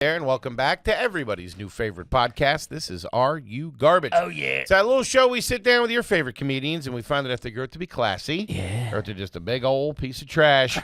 There, and welcome back to everybody's new favorite podcast. This is Are You Garbage? Oh, yeah. It's that little show we sit down with your favorite comedians, and we find that if they grow up to be classy, or if they're just a big old piece of trash.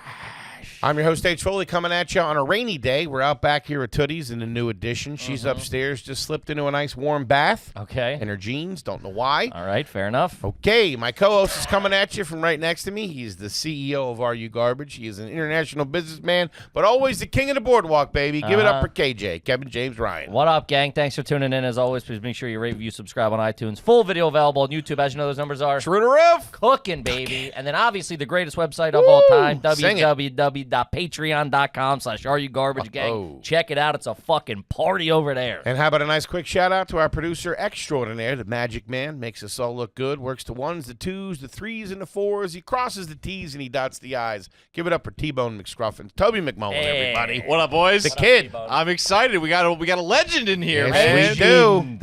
I'm your host, Foley, coming at you on a rainy day. We're out back here at Tootie's in the new edition. She's upstairs, just slipped into a nice warm bath. Okay. In her jeans, don't know why. All right, fair enough. Okay, my co-host is coming at you from right next to me. He's the CEO of Are You Garbage. He is an international businessman, but always the king of the boardwalk, baby. Give it up for KJ, Kevin James Ryan. What up, gang? Thanks for tuning in. As always, please make sure you rate, review, subscribe on iTunes. Full video available on YouTube. As you know, those numbers are True to roof. Cooking, baby. And then obviously the greatest website of all time, www.patreon.com/areyougarbage gang. Check it out. It's a fucking party over there. And how about a nice quick shout out to our producer extraordinaire, the Magic Man. Makes us all look good. Works the ones, the twos, the threes, and the fours. He crosses the T's and he dots the I's. Give it up for T-Bone McScruffin. Toby McMullen, everybody. What up, boys? The kid. I'm excited. We got a legend in here, Yes, man. we do.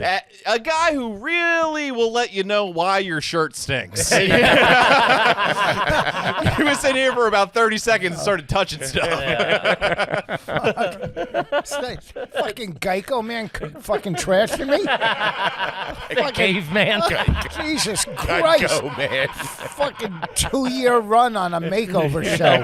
A guy who really will let you know why your shirt stinks. He was in here for about 30 seconds and started touching stuff. Fucking Geico man, fucking trashing me. Caveman. Jesus Christ! Geico, man. Fucking 2-year run on a makeover show.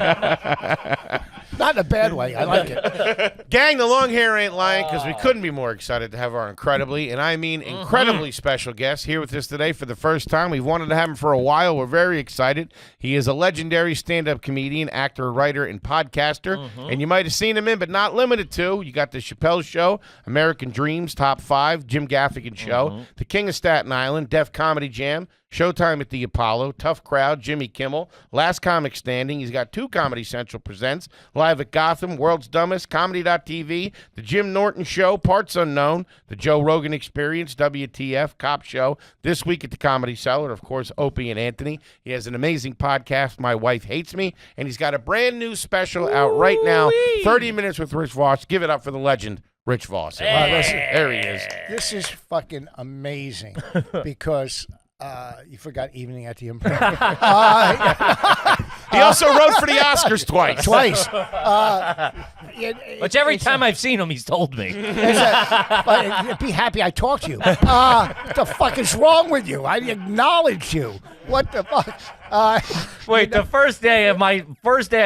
Not in a bad way. I like it. Gang, the long hair ain't lying because we couldn't be more excited to have our incredibly, and I mean incredibly special guest here with us today for the first time. We've wanted to have him for a while. We're very excited. He is a legendary stand-up comedian, actor, writer, and podcaster, and you might have seen him in, but not limited to. You got the Chappelle Show, American Dreams, Top 5, Jim Gaffigan Show, The King of Staten Island, Def Comedy Jam, Showtime at the Apollo, Tough Crowd, Jimmy Kimmel, Last Comic Standing. He's got 2 Comedy Central Presents, Live at Gotham, World's Dumbest, Comedy.tv, The Jim Norton Show, Parts Unknown, The Joe Rogan Experience, WTF, Cop Show, This Week at the Comedy Cellar, of course, Opie and Anthony. He has an amazing podcast, My Wife Hates Me, and he's got a brand new special out right now, 30 Minutes with Rich Voss. Give it up for the legend, Rich Voss. There he is. This is fucking amazing because you forgot Evening at the Improv. He also wrote for the Oscars twice. Which every time I've seen him, he's told me. Be happy I talked to you. What the fuck is wrong with you? I acknowledged you. What the fuck? Wait, the first day I've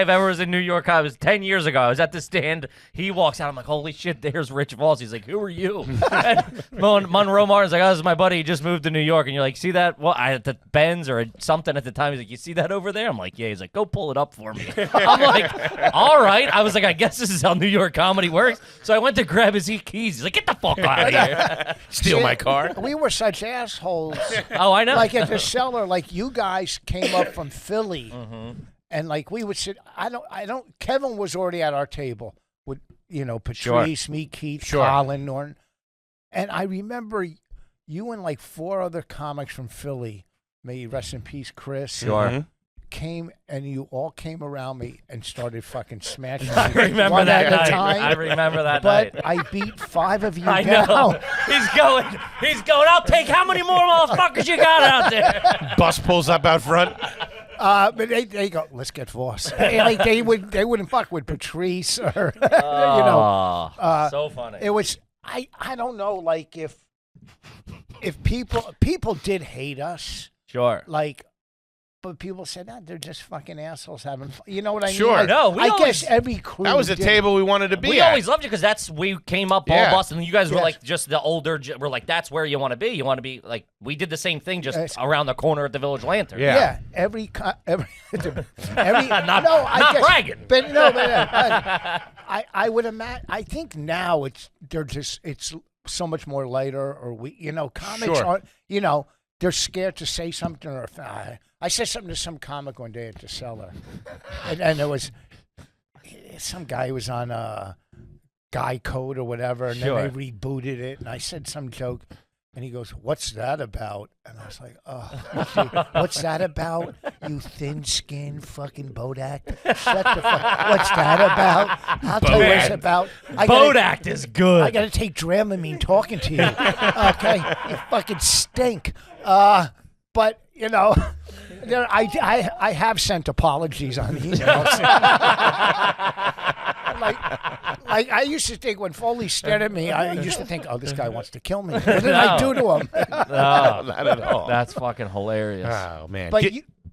ever was in New York, I was 10 years ago. I was at the stand. He walks out. I'm like, holy shit, there's Rich Voss. He's like, who are you? And Monroe Martin's like, oh, this is my buddy. He just moved to New York. And you're like, see that? Well, I had the Benz or something at the time. He's like, you see that over there? I'm like, yeah. He's like, go pull it up for me. I'm like, all right. I was like, I guess this is how New York comedy works. So I went to grab his keys. He's like, get the fuck out of here. Steal my car. We were such assholes. Oh, I know. Like at the cellar, like you guys came up from Philly, and like we would sit. I don't. Kevin was already at our table with Patrice, me, Keith, Colin, Norton, and I remember you and like 4 other comics from Philly. May you rest in peace, Chris. Came and you all came around me and started fucking smashing me. I remember that night. I remember that night. But I beat 5 of you I down. know. He's going, I'll take how many more motherfuckers you got out there? Bus pulls up out front. But they go, let's get Voss. Like they wouldn't fuck with Patrice or so funny. It was I don't know, like if people did hate us. Sure. Like, but people said, they're just fucking assholes having fun. You know what I mean? Sure. Like, No, I guess every crew. That was the table we wanted to be We at. always loved you because we came up all busted, and you guys were like just the older. We're like, that's where you want to be. You want to be like we did the same thing just around the corner at the Village Lantern. Yeah. Every not guess, bragging. But I would imagine. I think now it's so much more lighter, or comics aren't. They're scared to say something. Or I said something to some comic one day at the cellar, and there was some guy who was on Guy Code or whatever, and then they rebooted it, and I said some joke, and he goes, "What's that about?" And I was like, "Oh, what's that about? You thin-skinned fucking Bodak? Shut the fuck. What's that about? I'll tell you what it's about. Bodak is good. I got to take Dramamine talking to you. Okay, you fucking stink." But I have sent apologies on emails. I used to think when Foley stared at me, I used to think, oh, this guy wants to kill me. What did I do to him? No, Not at all. that's fucking hilarious. Oh man. But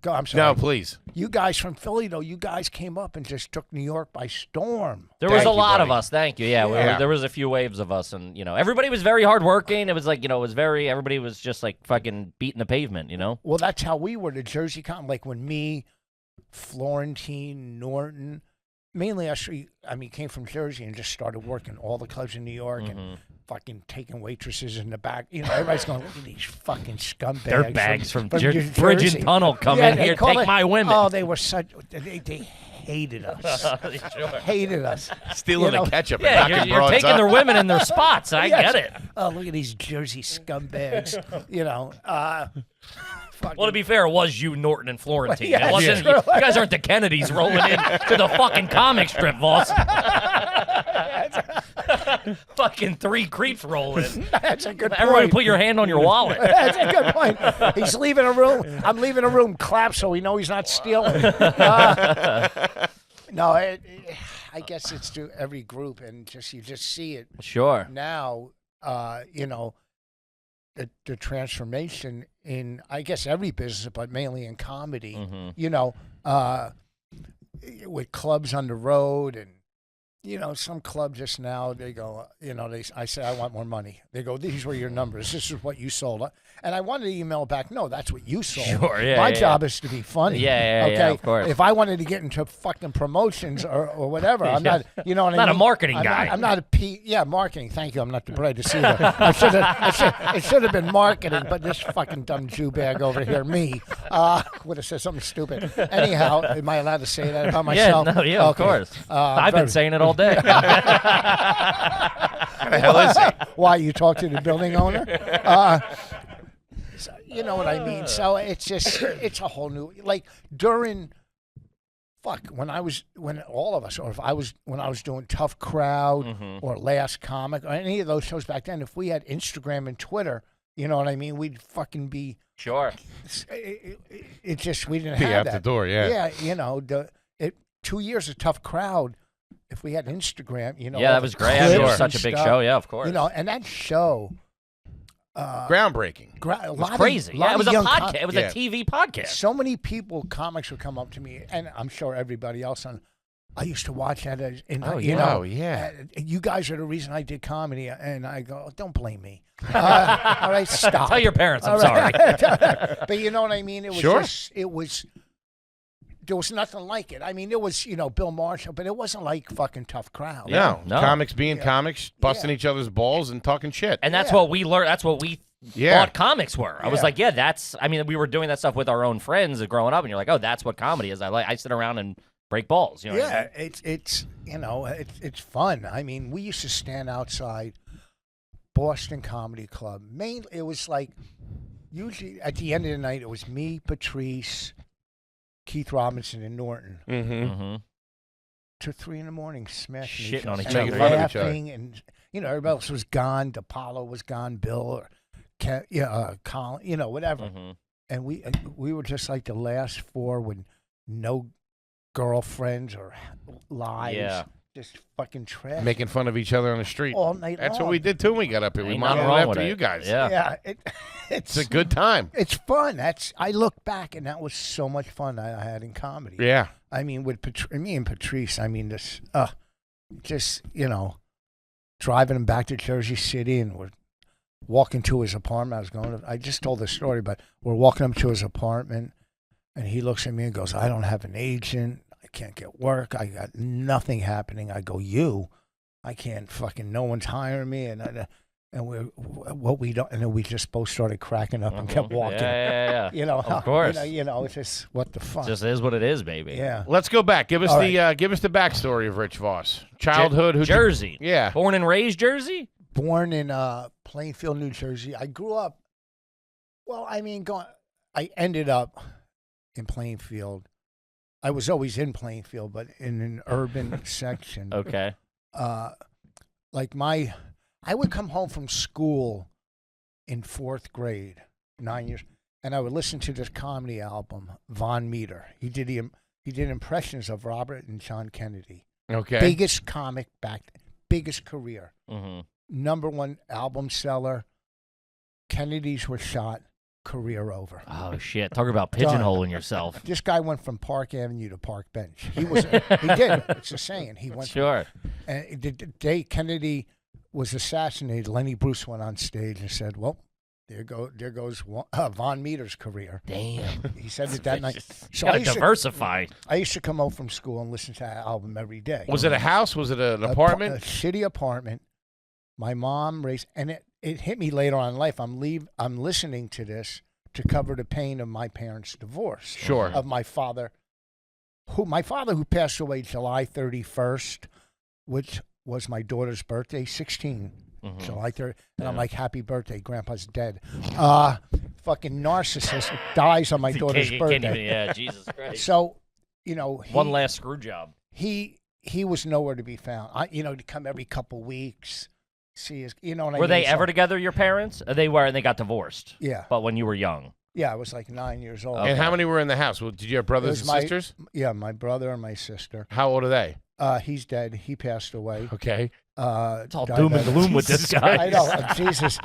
I'm sorry. No, please. You guys from Philly, though, you guys came up and just took New York by storm. There was Thank a you, lot of buddy. us. Thank you. Yeah, Yeah. there was a few waves of us, and everybody was very hardworking. It was like everybody was just like fucking beating the pavement. Well, that's how we were, the Jersey Con. Like when me, Florentine, Norton, mainly us, came from Jersey and just started working all the clubs in New York and fucking taking waitresses in the back. Everybody's going, look at these fucking scumbags. Dirt bags from New Bridge Jersey. and Tunnel come Yeah, in they here, call take it- my women. Oh, they were they hated us. Sure. Hated us. Stealing the ketchup. Yeah, and knocking you're broads taking up. their women in their spots. I Yes. get it. Oh, look at these Jersey scumbags. Fucking, Well, to be fair, it was you, Norton, and Florentine. Yeah, It wasn't. yeah. You guys aren't the Kennedys rolling in to the fucking comic strip, boss. Fucking three creeps rolling. that's a good Everybody, point. put your hand on your wallet. That's a good point. He's leaving a room. I'm leaving a room. Clap so we know he's not stealing. No, I guess it's to every group, and you just see it Sure. now. The transformation in, I guess, every business, but mainly in comedy. With clubs on the road and. Some club just now, they go, I say, I want more money. They go, these were your numbers. This is what you sold. And I wanted to email back, no, that's what you sold. Sure, yeah, My yeah, job is to be funny. Yeah, okay? of course. If I wanted to get into fucking promotions or whatever, I'm not, you know what I mean? Not a marketing I'm guy. I'm not a marketing. Thank you. I'm not the brightest either. It should have been marketing, but this fucking dumb Jew bag over here, me, would have said something stupid. Anyhow, am I allowed to say that about myself? Yeah, of Okay. course. I've been saying it all day. Who the hell is he? Why, you talk to the building owner? So, you know what I mean? So it's a whole new, like during, when all of us, or when I was doing Tough Crowd or Last Comic or any of those shows back then, if we had Instagram and Twitter, you know what I mean? We'd fucking be, Sure. we didn't Be have out that. the door, yeah. Yeah, 2 years of Tough Crowd, if we had Instagram, Yeah, all that the was great. clips It was and such a big stuff, show. Yeah, of course. and that show, Groundbreaking. a It was lot crazy. Of, lot Yeah, it was of a young podcast. It was Yeah. a TV podcast. So many comics would come up to me, and I'm sure everybody else I used to watch that as, Oh, yeah. you guys are the reason I did comedy, and I go, don't blame me. All right, stop. Tell your parents I'm All sorry. right. But you know what I mean? It was Sure. there was nothing like it. I mean, it was, Bill Marshall, but it wasn't like fucking Tough Crowd. Yeah. No. No. Comics being comics, busting each other's balls and talking shit. And that's Yeah. what we learned. That's what we Yeah. thought comics were. I was Yeah. like, we were doing that stuff with our own friends growing up, and you're like, oh, that's what comedy is. I sit around and break balls. You know what I mean? It's fun. I mean, we used to stand outside Boston Comedy Club. Mainly, it was like usually at the end of the night, it was me, Patrice, Keith Robinson, and Norton Mm-hmm. Mm-hmm. to 3 a.m, smashing Shitting on each and other. Making fun of each other. laughing, and everybody else was gone. DePaulo was gone, Bill or Colin, whatever. Mm-hmm. And we were just like the last four with no girlfriends or lives. Yeah. Just fucking trash. Making fun of each other on the street. all night That's long. what we did too when we got up here. We Ain't nothing modeled wrong after with you it. guys. Yeah. Yeah, It's a good time. It's fun. I look back, and that was so much fun I had in comedy. Yeah. I mean, with me and Patrice, I mean, this, driving him back to Jersey City, and we're walking to his apartment. I just told this story, but we're walking up to his apartment, and he looks at me and goes, I don't have an agent. I can't get work. I got nothing happening. I go, I can't fucking, no one's hiring me. And then we just both started cracking up and kept walking. Yeah. Of course. It's just, what the fuck? Just is what it is, baby. Yeah. Let's go back. Give us All give us the backstory of Rich Voss. Childhood. Jersey. Yeah. Born and raised Jersey? Born in Plainfield, New Jersey. I grew up, I ended up in Plainfield. I was always in Plainfield, but in an urban section. Okay. I would come home from school in 4th grade, 9 years, and I would listen to this comedy album, Von Meter. He did impressions of Robert and John Kennedy. Okay. Biggest comic back, biggest career. Mm-hmm. #1 album seller. Kennedys were shot. Career over. Oh shit! Talk about pigeonholing yourself. This guy went from Park Avenue to Park Bench. He did. It's a saying. He went. Sure. And the day Kennedy was assassinated, Lenny Bruce went on stage and said, "Well, there goes Von Meter's career." Damn. He said it that night. So Gotta diversify. I used to come home from school and listen to that album every day. Was it a house? Was it an apartment? A shitty apartment. My mom raised, and it hit me later on in life. I'm listening to this to cover the pain of my parents' divorce. Sure. Of my father, who passed away July 31st, which was my daughter's birthday, 16. Mm-hmm. July 30th. And I'm like, happy birthday, Grandpa's dead. Fucking narcissist dies on my daughter's birthday. Yeah, Jesus Christ. So, one last screw job. He was nowhere to be found. To come every couple weeks, see his, Were they ever together, your parents? They were, and they got divorced. Yeah. But when you were young. Yeah, I was like 9 years old. And how many were in the house? Well, did you have brothers and sisters? Yeah, my brother and my sister. How old are they? He's dead. He passed away. Okay. It's all doom and gloom with this guy. I know. Jesus.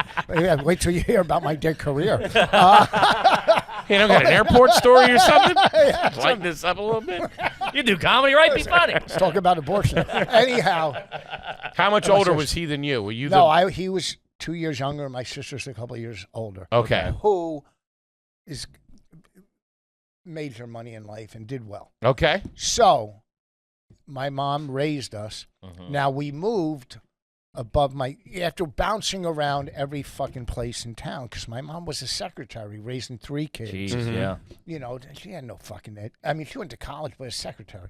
Wait till you hear about my dead career. You don't got an airport story or something? Lighten this up a little bit. You do comedy, right? Be funny. Let's talk about abortion. Anyhow. How much older was he than you? Were you? He was 2 years younger. My sister's a couple of years older. Okay. Who is major money in life and did well. Okay. So, my mom raised us. Mm-hmm. Now, we moved after bouncing around every fucking place in town, because my mom was a secretary raising 3 kids. Jeez, yeah. She had no fucking, she went to college, but a secretary.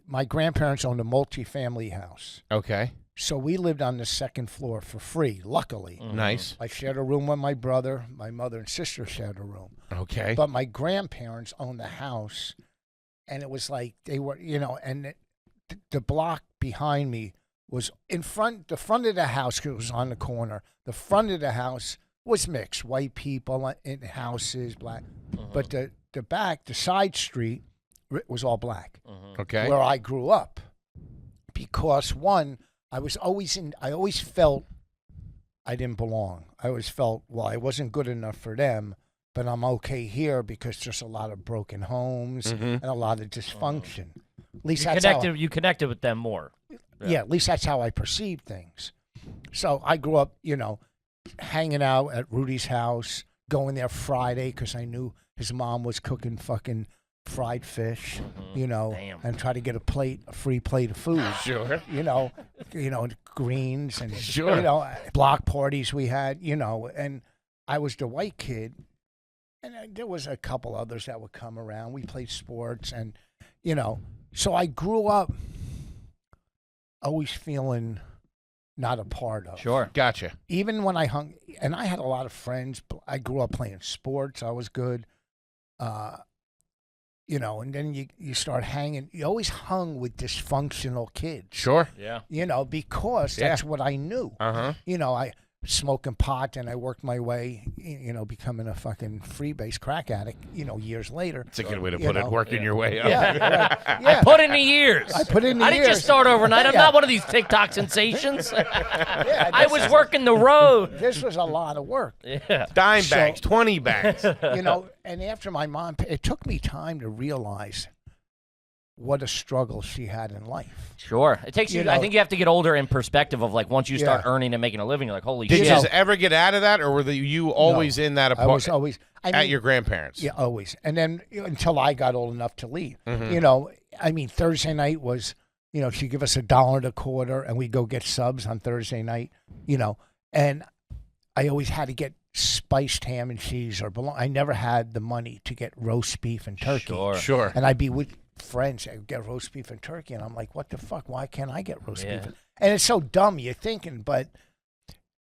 My grandparents owned a multi-family house. Okay. So we lived on the second floor for free, luckily. Mm-hmm. Nice. I shared a room with my brother. My mother and sister shared a room. Okay. But my grandparents owned the house, and it was like they were, and the block behind me was the front of the house, because it was on the corner. The front of the house was mixed, white people in houses, black. Mm-hmm. But the back, the side street, was all black. Mm-hmm. Okay. Where I grew up. Because, one, I always felt I didn't belong. I always felt, well, I wasn't good enough for them, but I'm okay here because there's a lot of broken homes and a lot of dysfunction. At least You connected with them more. Yeah, at least that's how I perceived things. So I grew up, hanging out at Rudy's house, going there Friday because I knew his mom was cooking fucking fried fish, Damn. and try to get a free plate of food. Sure. Greens and Sure. block parties we had, and I was the white kid, and there was a couple others that would come around. We played sports, and so I grew up always feeling not a part of. Sure. Gotcha. Even when I hung, and I had a lot of friends. I grew up playing sports. I was good. And then you start hanging. You always hung with dysfunctional kids. Sure. Yeah. Because that's what I knew. Uh-huh. I smoking pot, and I worked my way, becoming a fucking freebase crack addict, years later. It's a good way to put it, working your way up. Yeah. I put in the years. I put in the I years. didn't just start overnight. I'm not one of these TikTok sensations. I was working the road. This was a lot of work. Yeah. Dime bags, 20 bags. And after my mom, it took me time to realize what a struggle she had in life. Sure. It takes you, I think you have to get older in perspective of, like, once you start earning and making a living, you're like, holy shit. Did you ever get out of that, or were you always in that apartment? I was always at your grandparents'? Yeah, always. And then until I got old enough to leave. Mm-hmm. Thursday night was, she'd give us $1.25, and we'd go get subs on Thursday night, and I always had to get spiced ham and cheese I never had the money to get roast beef and turkey. Sure. And I'd be with friends that would get roast beef and turkey, and I'm like, what the fuck? Why can't I get roast beef? And it's so dumb, you're thinking, but,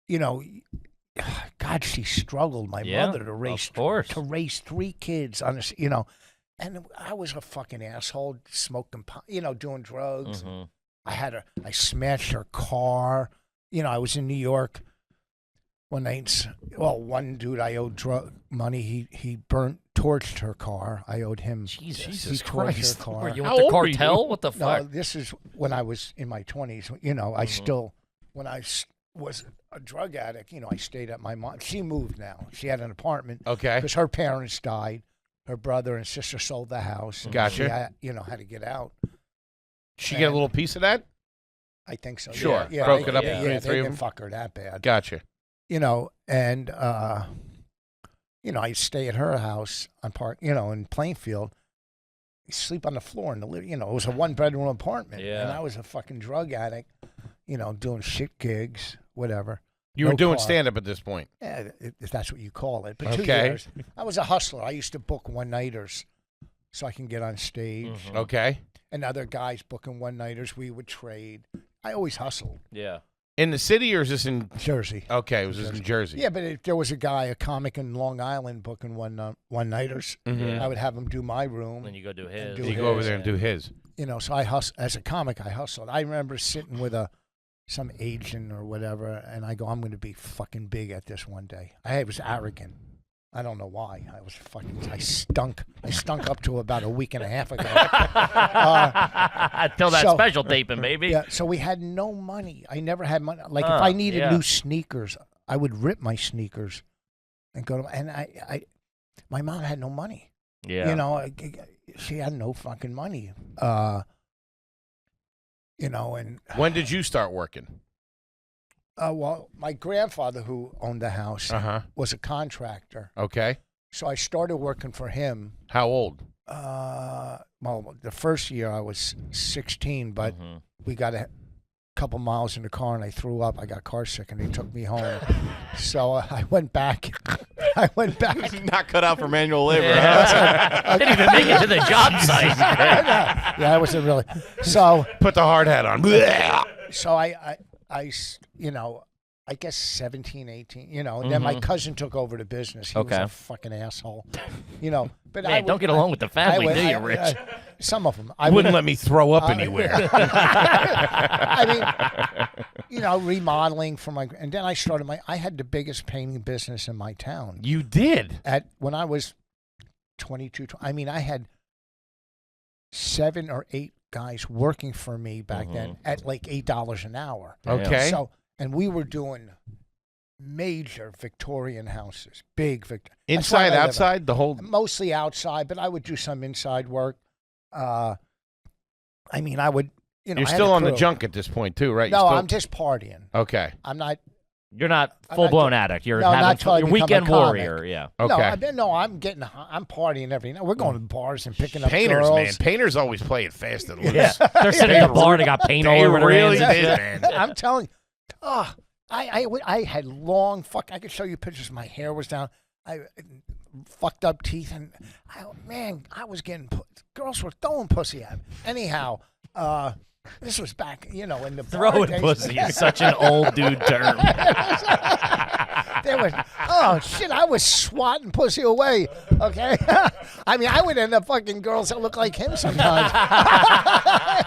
God, she struggled, my mother, to raise 3 kids on this, and I was a fucking asshole, smoking pot, doing drugs. Mm-hmm. I smashed her car. I was in New York. One dude I owed drug money. He torched her car. I owed him. Jesus he torched Christ. her car. Were you How with the old were you? cartel? What the No, fuck? this is when I was in my 20s. You know, I still, when I was a drug addict, you know, I stayed at my mom. She moved now. She had an apartment. Okay. Because her parents died. Her brother and sister sold the house. And Gotcha. She had, you know, had to get out. She get a little piece of that? I think so. Sure. Yeah, Broke they- it up yeah, between the they three of didn't them? fuck her that bad. Gotcha. You know, and you know, I stay at her house on in Plainfield. You sleep on the floor in the living. You know, it was a 1-bedroom apartment, Yeah. and I was a fucking drug addict. You know, doing shit gigs, whatever. You No were doing car. stand-up at this point. Yeah, if that's what you call it. But 2 Okay. years, I was a hustler. I used to book one-nighters so I can get on stage. Mm-hmm. Okay. And other guys booking one-nighters, we would trade. I always hustled. Yeah. In the city, or is this in? Jersey. Okay, it was this in Jersey. Yeah, but if there was a guy, a comic in Long Island booking one-nighters, Mhm. I would have him do my room. Then you go do his. do You go over there and do his. You know, so I hustle as a comic. I hustled. I remember sitting with some agent or whatever, and I go, I'm going to be fucking big at this one day. I was arrogant. I don't know why. I stunk. I stunk up to about a week and a half ago. Until that so- special taping, baby. Yeah, so we had no money. I never had money. Like if I needed yeah. new sneakers, I would rip my sneakers and go to. And my mom had no money. Yeah. You know, she had no fucking money. You know, and When did you start working? well, my grandfather who owned the house Uh-huh. was a contractor, Okay. so I started working for him. How old? Well, the first year I was 16, but Mhm. we got a couple miles in the car and I threw up. I got car sick and they took me home. So I went back. Not cut out for manual labor. Yeah. Didn't even make it to the job site. Yeah, I wasn't really. So Put the hard hat on. you know, I guess 17, 18, you know, and then my cousin took over the business. He was Okay. a fucking asshole, you know. But Man, don't get along with the family, do you, Rich? Some of them. I wouldn't let me throw up anywhere. I mean, you know, remodeling for my, and then I started I had the biggest painting business in my town. You did. When I was 22, I mean, I had 7 or 8 guys working for me back then at like $8 an hour. Okay. So, and we were doing major Victorian houses, big Inside, outside, the whole. mostly outside, but I would do some inside work. I mean, I would, you know. You're I had still a on the crew. junk at this point, too, right? No, You're still- I'm just partying. Okay. I'm not. You're not I'm full blown not- addict. You're no, having not till I you're become a weekend comic. warrior. Yeah. Okay. No, I'm getting. I'm partying every night. We're going to bars and picking up Painters, girls. man. Painters always play it fast and loose. Yeah. They're sitting at the bar. They got paint all They over their really hands. did, and shit. man. I'm telling you, I had long I could show you pictures. My hair was down. I fucked up teeth, and I was getting girls were throwing pussy at me. Anyhow, this was back, you know, in the bar Throwing days. pussy is such an old dude term. There was, oh shit, I was swatting pussy away. Okay, I mean, I would end up fucking girls that look like him sometimes.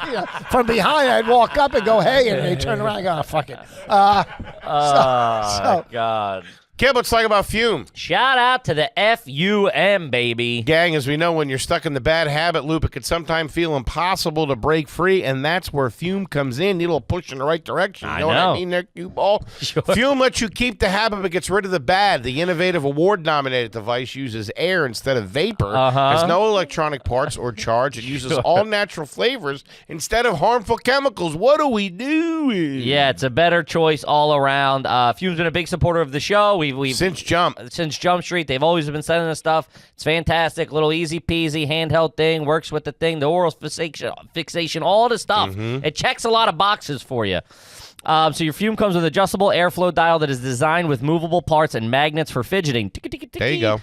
You know, from behind, I'd walk up and go, "Hey," and they turn around and go, oh, "Fuck it." Oh, God. Kid, let's talk about Fume. Shout out to the FUM, baby. Gang, as we know, when you're stuck in the bad habit loop, it can sometimes feel impossible to break free, and that's where Fume comes in. Need a little push in the right direction. You I know what I know. mean there, cue ball? Sure. Fume lets you keep the habit but gets rid of the bad. The innovative award-nominated device uses air instead of vapor, has no electronic parts or charge. It uses all natural flavors instead of harmful chemicals. What do we do? Yeah, it's a better choice all around. Fume's been a big supporter of the show. We've Since Jump. Since Jump Street, they've always been sending us stuff. It's fantastic, little easy peasy handheld thing. Works with the thing, the oral fixation, all the stuff. It checks a lot of boxes for you. So your Fume comes with an adjustable airflow dial that is designed with movable parts and magnets for fidgeting. There you go.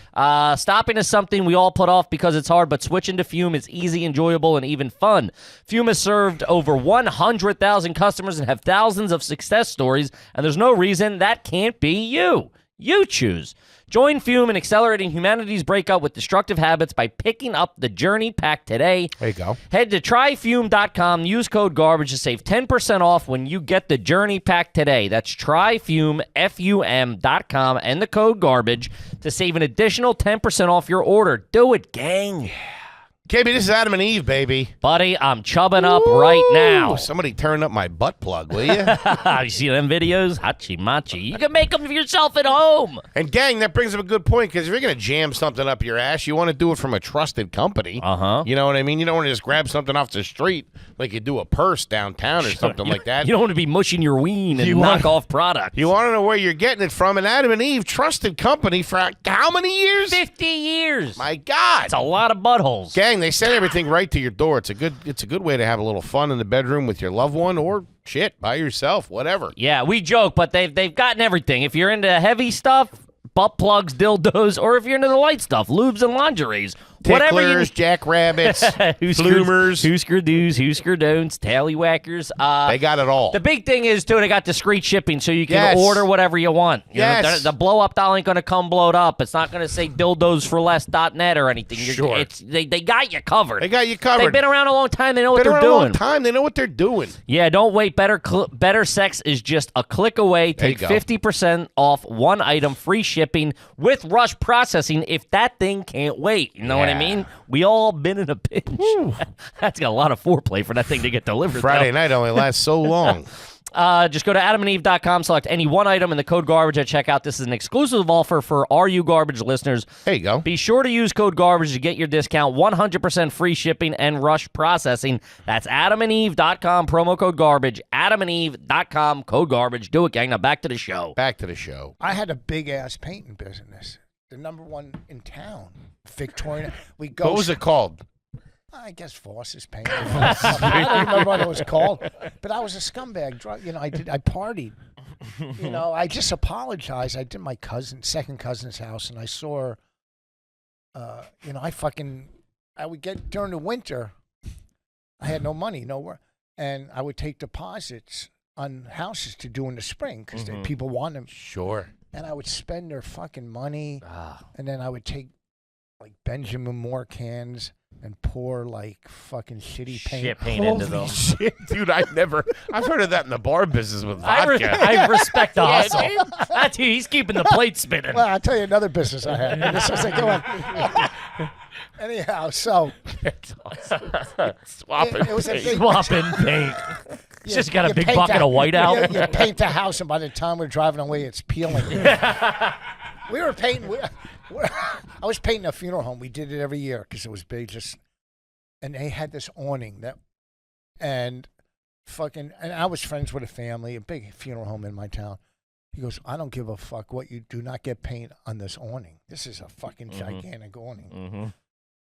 Stopping is something we all put off because it's hard, but switching to Fume is easy, enjoyable, and even fun. Fume has served over 100,000 customers and have thousands of success stories, and there's no reason that can't be you. you choose. Join Fume in accelerating humanity's breakup with destructive habits by picking up the Journey Pack today. There you go. Head to tryfume.com. Use code GARBAGE to save 10% off when you get the Journey Pack today. That's tryfume, F-U-M.com, and the code GARBAGE to save an additional 10% off your order. Do it, gang. KB, this is Adam and Eve, baby. Buddy, I'm chubbing up right now. Somebody turn up my butt plug, will you? You see them videos? Hachi machi. You can make them yourself at home. And gang, that brings up a good point, because if you're going to jam something up your ass, you want to do it from a trusted company. Uh-huh. You know what I mean? You don't want to just grab something off the street like you do a purse downtown or something like that. You don't want to be mushing your ween and knock off products. You want to know where you're getting it from. And Adam and Eve, trusted company for how many years? 50 years. My God. That's a lot of buttholes. Gang, they send everything right to your door. It's a good way to have a little fun in the bedroom with your loved one, or shit, by yourself, whatever. Yeah, we joke, but they've gotten everything. If you're into heavy stuff, butt plugs, dildos, or if you're into the light stuff, lubes and lingeries, whatever you Ticklers, jackrabbits, floomers, Husker do's, Husker don'ts, tallywhackers. they got it all. The big thing is, too, they got discreet shipping, so you can order whatever you want. You know, the blow-up doll ain't going to come blowed up. It's not going to say dildosforless.net or anything. Sure. They got you covered. They got you covered. They've been around a long time. They know what they're around doing. a long time. They know what they're doing. Yeah, don't wait. Better sex is just a click away. Take 50% off one item, free shipping with rush processing if that thing can't wait. You know what I mean? We all been in a pinch. That's got a lot of foreplay for that thing to get delivered. Friday night only lasts so long. Just go to adamandeve.com, select any one item, and the code GARBAGE at checkout. This is an exclusive offer for Are You Garbage listeners. There you go. Be sure to use code GARBAGE to get your discount, 100% free shipping and rush processing. That's adamandeve.com, promo code GARBAGE, adamandeve.com, code GARBAGE. Do it, gang. Now back to the show. Back to the show. I had a big-ass painting business. The number one in town. Victoria. What was it called? I guess Foss's paint. I don't remember what it was called, but I was a scumbag. You know, I partied. You know, I just apologized. I did my second cousin's house, and I saw her. You know, I would get during the winter. I had no money, nowhere, and I would take deposits on houses to do in the spring because people want them. Sure. And I would spend their fucking money, and then I would take like Benjamin Moore cans and pour like fucking shitty paint. Shit paint into them. Shit, dude, I've heard of that in the bar business with vodka. I respect the hustle. That's he's keeping the plate spinning. Well, I'll tell you another business I had. And this was like, go on. Anyhow, so That's awesome. Swapping it was a paint. big Swapping paint. It's just got a big paint bucket of whiteout. You paint the house, and by the time we're driving away, it's peeling. We were painting. I was painting a funeral home. We did it every year because it was big. And they had this awning and I was friends with a family, a big funeral home in my town. He goes, I don't give a fuck what you do. Not get paint on this awning. This is a fucking gigantic awning.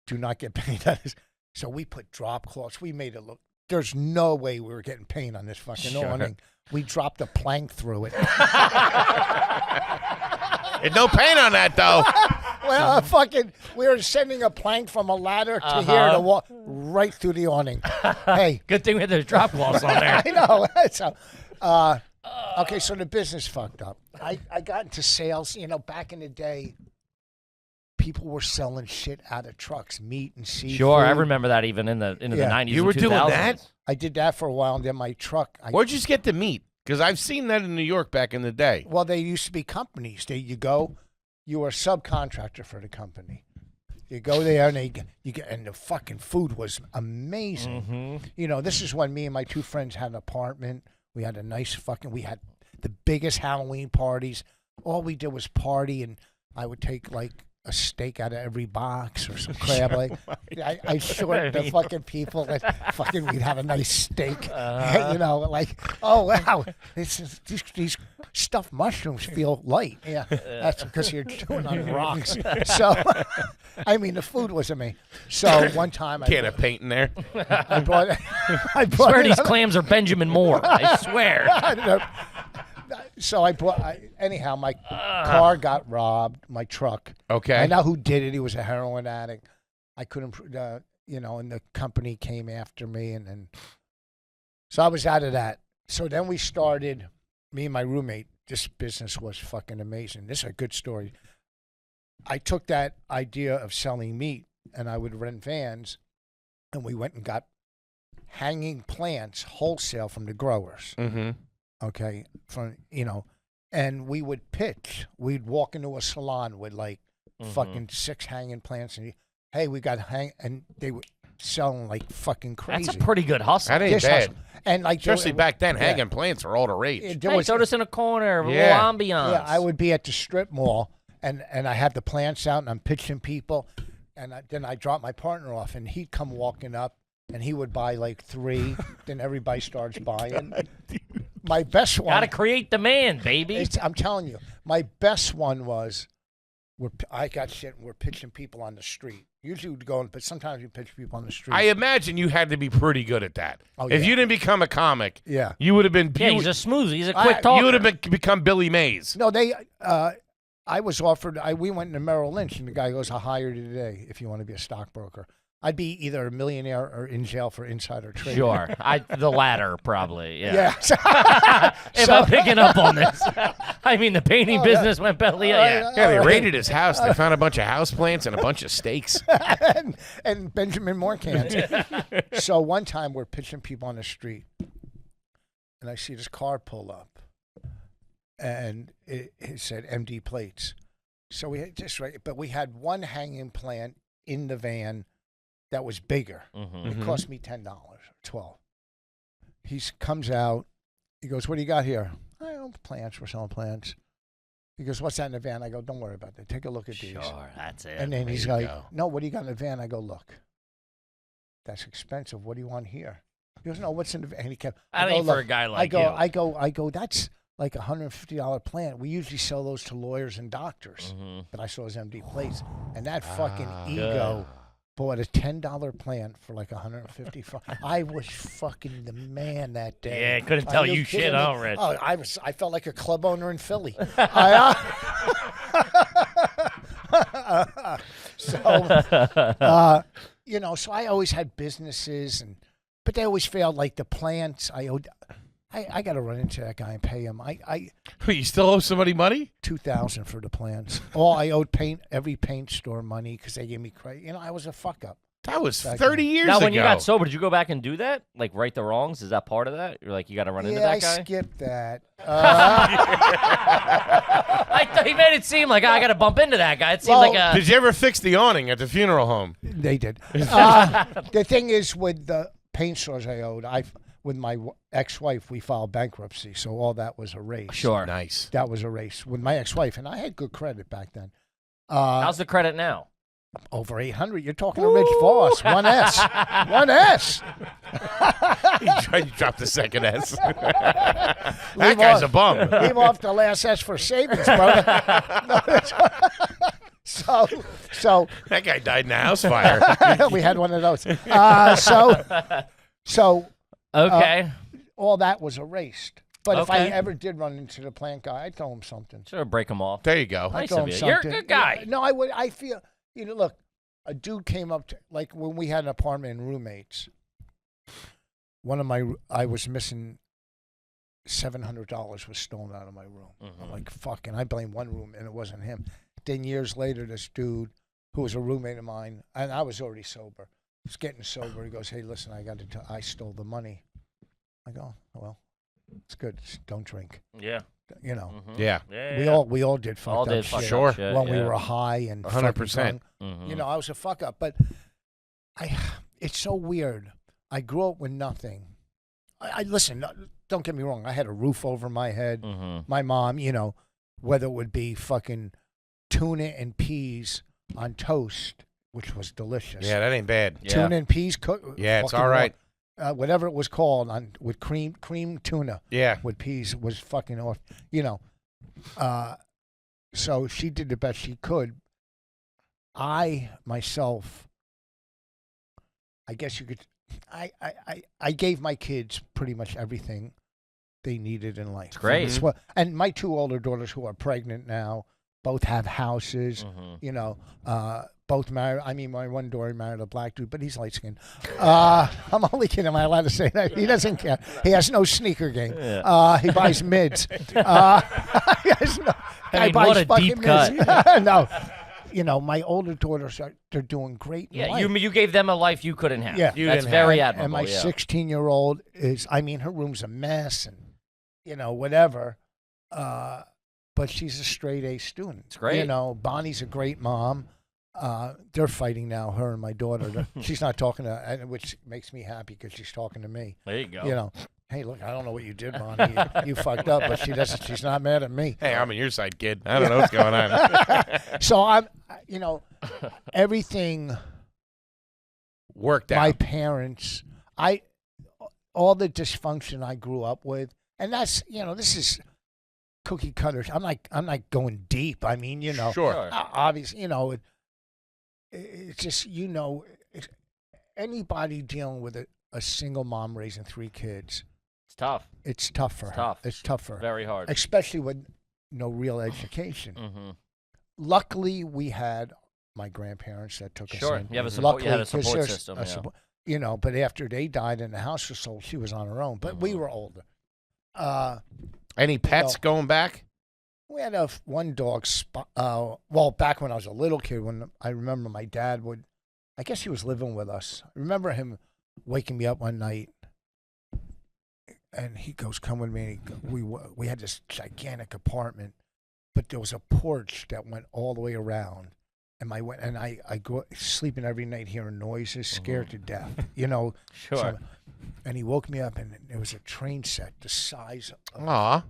Do not get paint on this. So we put drop cloths. We made it look. There's no way we were getting paint on this fucking awning. We dropped a plank through it. And no paint on that, though. Well, we were sending a plank from a ladder to here to walk right through the awning. Hey. Good thing we had those drop cloths on there. I know. So, okay, so the business fucked up. I got into sales. You know, back in the day, people were selling shit out of trucks, meat and seafood. Sure, I remember that even in the 90s. You were and 2000s. doing that? I did that for a while, and then my truck. Where'd you just get the meat? Because I've seen that in New York back in the day. Well, they used to be companies. You were a subcontractor for the company. You go there and and the fucking food was amazing. You know, this is when me and my two friends had an apartment. We had a nice we had the biggest Halloween parties. All we did was party, and I would take like a steak out of every box or some crab leg. I short the fucking people that fucking we'd have a nice steak. You know, like, oh wow, these stuffed mushrooms feel light. Yeah, that's because you're doing on rocks. So, I mean, the food was amazing. So one time, Can of paint in there. I brought swear these clams are Benjamin Moore. I swear. So anyhow, my car got robbed, my truck. Okay. I know who did it. He was a heroin addict. I couldn't, and the company came after me. So I was out of that. So then we started, me and my roommate this business was fucking amazing. This is a good story. I took that idea of selling meat, and I would rent vans, and we went and got hanging plants wholesale from the growers. Mm-hmm. Okay, and we would pitch. We'd walk into a salon with like fucking 6 hanging plants, and hey, we got and they were selling like fucking crazy. That's a pretty good hustle. That ain't This bad. hustle. And like Especially back then, hanging plants were all the rage. There Hey, was, throw this in a corner, a Yeah. little ambiance. yeah, I would be at the strip mall, and I had the plants out, and I'm pitching people, and then I drop my partner off, and he'd come walking up, and he would buy like 3, then everybody starts buying. My best one. Gotta create demand, baby. I'm telling you, my best one was, I got shit, and we're pitching people on the street. Usually we'd go, but sometimes you pitch people on the street. I imagine you had to be pretty good at that. Oh, If yeah. you didn't become a comic, Yeah. you would have been. Yeah, he's a smooth. He's a quick talker. You would have become Billy Mays. No, I was offered, we went into Merrill Lynch, and the guy goes, I'll hire you today if you want to be a stockbroker. I'd be either a millionaire or in jail for insider trading. Sure. The latter, probably. Yeah. Yeah. If I'm picking up on this. I mean, the painting business went belly up. Yeah. Yeah, they raided his house. They found a bunch of houseplants and a bunch of steaks. and Benjamin Moore cans. So one time we're pitching people on the street, and I see this car pull up, and it said MD plates. So we had but we had one hanging plant in the van that was bigger. It cost me $10 or $12. He comes out. He goes, "What do you got here?" I don't plants. We're selling plants. He goes, "What's that in the van?" I go, "Don't worry about that. Take a look at these." Sure, that's it. And then There he's you like, go. "No, what do you got in the van?" I go, "Look, that's expensive. What do you want here?" He goes, "No, what's in the van?" And he kept. That ain't for a guy like you. I go. That's like $150 plant. We usually sell those to lawyers and doctors. But I saw his MD plates, and that fucking ego bought a $10 plant for like $150. I was fucking the man that day. Yeah, couldn't Are tell you kidding shit, me? huh, Rich? Oh, I felt like a club owner in Philly. So, so I always had businesses, but they always failed. Like the plants, I got to run into that guy and pay him. You still owe somebody money? $2,000 for the plants. I owed every paint store money because they gave me credit. I was a fuck up. That was Back 30 years Now, ago. when you got sober, did you go back and do that? Like, right the wrongs? Is that part of that? You're like, you got to run into that guy? I skipped that. I thought he made it seem like I got to bump into that guy. It seemed Well, like a. Did you ever fix the awning at the funeral home? They did. The thing is, with the paint stores I owed, with my ex-wife, we filed bankruptcy, so all that was erased. Sure. Nice. That was erased with my ex-wife, and I had good credit back then. How's the credit now? Over 800. You're talking to Rich Voss. 1S. 1S. You tried to drop the second S. That Leave guy's off- a bum. Leave off the last S for savings, brother. So That guy died in a house fire. we had one of those. So Okay. all that was erased. But if I Okay. ever did run into the plant guy, I'd throw him something. Sure, break him off. There you go. I'd Nice throw of him you. You're a something. good guy. Yeah, no, I would. I feel. Look, a dude came up to, like, when we had an apartment and roommates. I was missing $700 was stolen out of my room. I'm like, fucking, I blame one room, and it wasn't him. Then years later, this dude, who was a roommate of mine, and I was already sober, was getting sober. He goes, "Hey, listen, I stole the money." I go, "Well, it's good. Just don't drink." Yeah. Yeah. Yeah. We all did fucked all up did shit. fucked Sure. up shit, When we yeah. were high and 100%. fucking drunk. I was a fuck up, but it's so weird. I grew up with nothing. I listen. Don't get me wrong. I had a roof over my head. My mom, whether it would be fucking tuna and peas on toast, which was delicious. Yeah, that ain't bad. Yeah. Tuna and peas cooked. Yeah, it's fucking all right. Whatever it was called with cream tuna. Yeah. With peas was fucking off. So she did the best she could. I myself, I guess you could. I gave my kids pretty much everything they needed in life. It's great. And my 2 older daughters who are pregnant now both have houses. both married. I mean, my one daughter married a black dude, but he's light skinned. I'm only kidding. Am I allowed to say that? He doesn't care. He has no sneaker game. Yeah. He buys mids. He has no. I mean, buys what a fucking deep mids. cut. No. My older daughters they're doing great. In Yeah, life. you gave them a life you couldn't have. Yeah. That's very admirable. And my 16-year-old is, her room's a mess and, whatever. But she's a straight A student. It's great. Bonnie's a great mom. They're fighting now, her and my daughter. She's not talking to, which makes me happy because she's talking to me. There you go. Hey, look, I don't know what you did, Bonnie. You fucked up, but she's not mad at me. Hey, I'm on your side, kid. I don't know what's going on. So everything Worked out. my parents, all the dysfunction I grew up with, and that's, this is cookie cutters. I'm not going deep. I mean, Sure. obviously, it's just, anybody dealing with a single mom raising 3 kids, It's tough. it's tough for her. Tough. It's tough for her. Very hard. Especially with no real education. Mm-hmm. Luckily, we had my grandparents that took us Sure. in. You have a support. You had a Luckily, 'cause support there's system. a Yeah. support- but after they died and the house was sold, she was on her own. But we were older. Any pets going back? We had one dog. Back when I was a little kid, when I remember my dad I guess he was living with us. I remember him waking me up one night, and he goes, "Come with me." We had this gigantic apartment, but there was a porch that went all the way around. And I go sleeping every night hearing noises, scared to death. Sure. And he woke me up, and there was a train set the size of. Aw.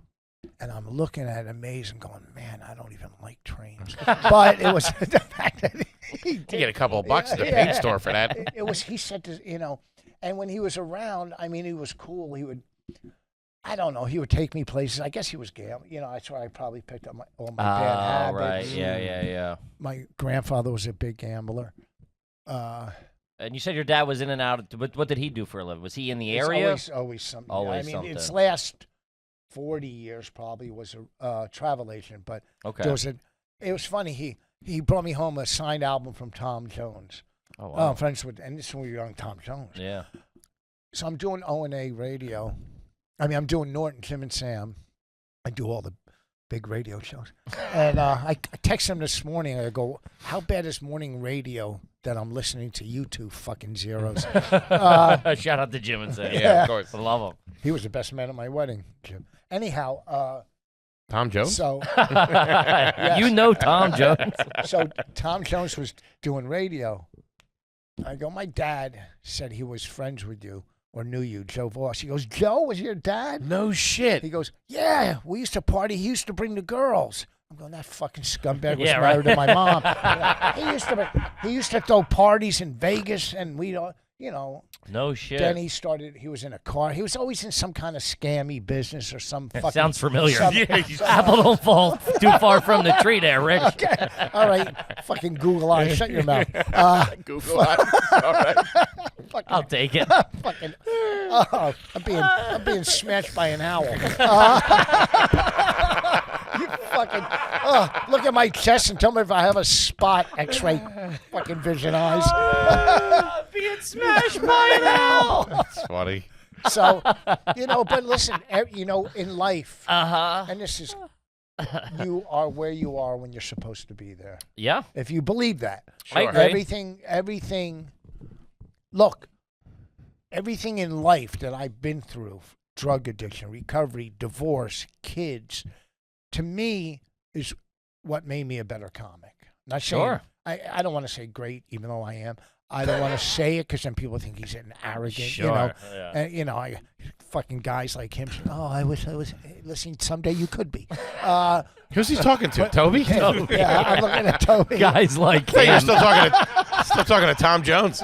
And I'm looking at it amazed and going, man, I don't even like trains. But it was the fact that he You get a couple of bucks at the Yeah. paint store for that. It was, he said, and when he was around, he was cool. He would, I don't know, he would take me places. I guess he was gambling. That's where I probably picked up all my bad habits. Right. Yeah. My grandfather was a big gambler. And you said your dad was in and out. What did he do for a living? Was he in the area? Always something. Always its something. last 40 years probably was a travel agent, but Okay. it was funny. He brought me home a signed album from Tom Jones. Oh, wow. I'm friends with, and this is when we were young, Tom Jones. Yeah. So I'm doing O&A radio. I'm doing Norton, Jim and Sam. I do all the big radio shows. And I text him this morning. I go, how bad is morning radio that I'm listening to you two fucking zeros? Shout out to Jim and Sam. Yeah, of course. I love him. He was the best man at my wedding, Jim. Anyhow, Tom Jones? so You know Tom Jones. so Tom Jones was doing radio. I go, my dad said he was friends with you or knew you, Joe Voss. He goes, Joe was your dad? No shit. He goes, yeah, we used to party. He used to bring the girls. I'm going, that fucking scumbag was Yeah, married right. to my mom. He used to throw parties in Vegas, and we don't, No shit. Then he was in a car. He was always in some kind of scammy business or some fucking. Sounds familiar. some- Apple don't fall too far from the tree there, Rich. Okay. All right. Fucking Google eyes. Shut your mouth. Google it. All right. I'll take it. Fucking. I'm being smashed by an owl. You fucking. Look at my chest and tell me if I have a spot. X-ray. Fucking vision eyes. Being smashed by an owl. That's funny. So, but listen, in life, Uh-huh. and this is, you are where you are when you're supposed to be there. Yeah. If you believe that. I agree. Everything, look, everything in life that I've been through, drug addiction, recovery, divorce, kids, to me is what made me a better comic. Not saying, Sure. I don't want to say great, even though I am. I don't want to say it because then people think he's an arrogant, Sure. Yeah. And, I fucking guys like him. Oh, I was. Listen, someday you could be. Who's he talking to? Toby? Yeah, I'm looking at Toby. Guys like Hey, you're him. still talking to Tom Jones.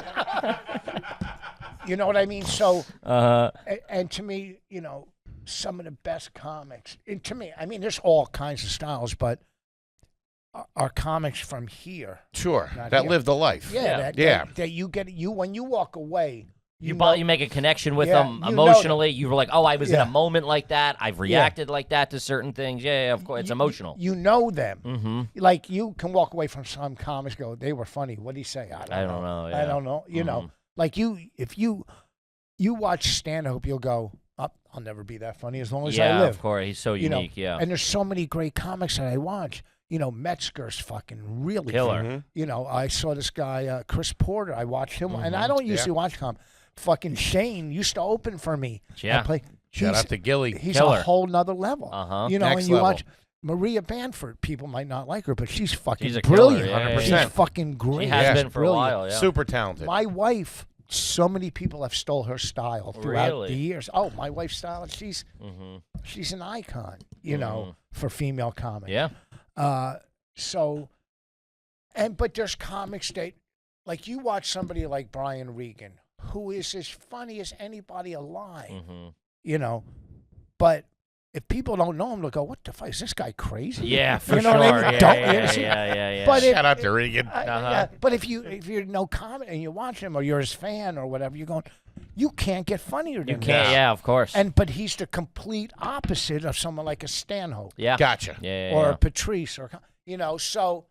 You know what I mean? So, Uh-huh. and to me, some of the best comics. And to me, there's all kinds of styles, but are comics from here. Sure. Not That here. lived the life. Yeah, Yeah. that you get when you walk away, You make a connection with Yeah, them you know emotionally. You were like, oh, I was in Yeah. a moment like that. I've reacted like that to certain things. Yeah, of course. It's emotional. You know them. Mm-hmm. Like you can walk away from some comics, go, they were funny. What do you say? I don't know. Yeah. I don't know. You know, like if you watch Stanhope, you'll go, oh, I'll never be that funny as long as I Yeah, live. of course. He's so You know, unique. Yeah. And there's so many great comics that I watch. You know, Metzger's fucking really Killer. funny. You know, I saw this guy, Chris Porter. I watched him, and I don't usually watch comedy. Fucking Shane used to open for me. Yeah. Shout out to Gilly. He's Killer. a whole nother level. You know, Next and you level. watch Maria Bamford. People might not like her, but she's fucking She's a killer, brilliant. yeah, yeah, She's yeah. fucking great. She has Yeah. been for Brilliant. a while. Yeah. Super talented. My wife, so many people have stole her style throughout Really? the years. Oh, my wife's style, she's an icon, you know, for female comics. Yeah. But there's comics that, like you watch somebody like Brian Regan, who is as funny as anybody alive, you know, but if people don't know him, they'll go, what the fuck, is this guy crazy? Yeah, for You know sure. what I mean? Yeah. But Shout out to Regan. yeah, but if you know comedy and you watch him or you're his fan or whatever, you're going, you can't get funnier than You can't. this. Yeah, of course. But he's the complete opposite of someone like a Stanhope yeah. Gotcha. Yeah. or a Patrice or so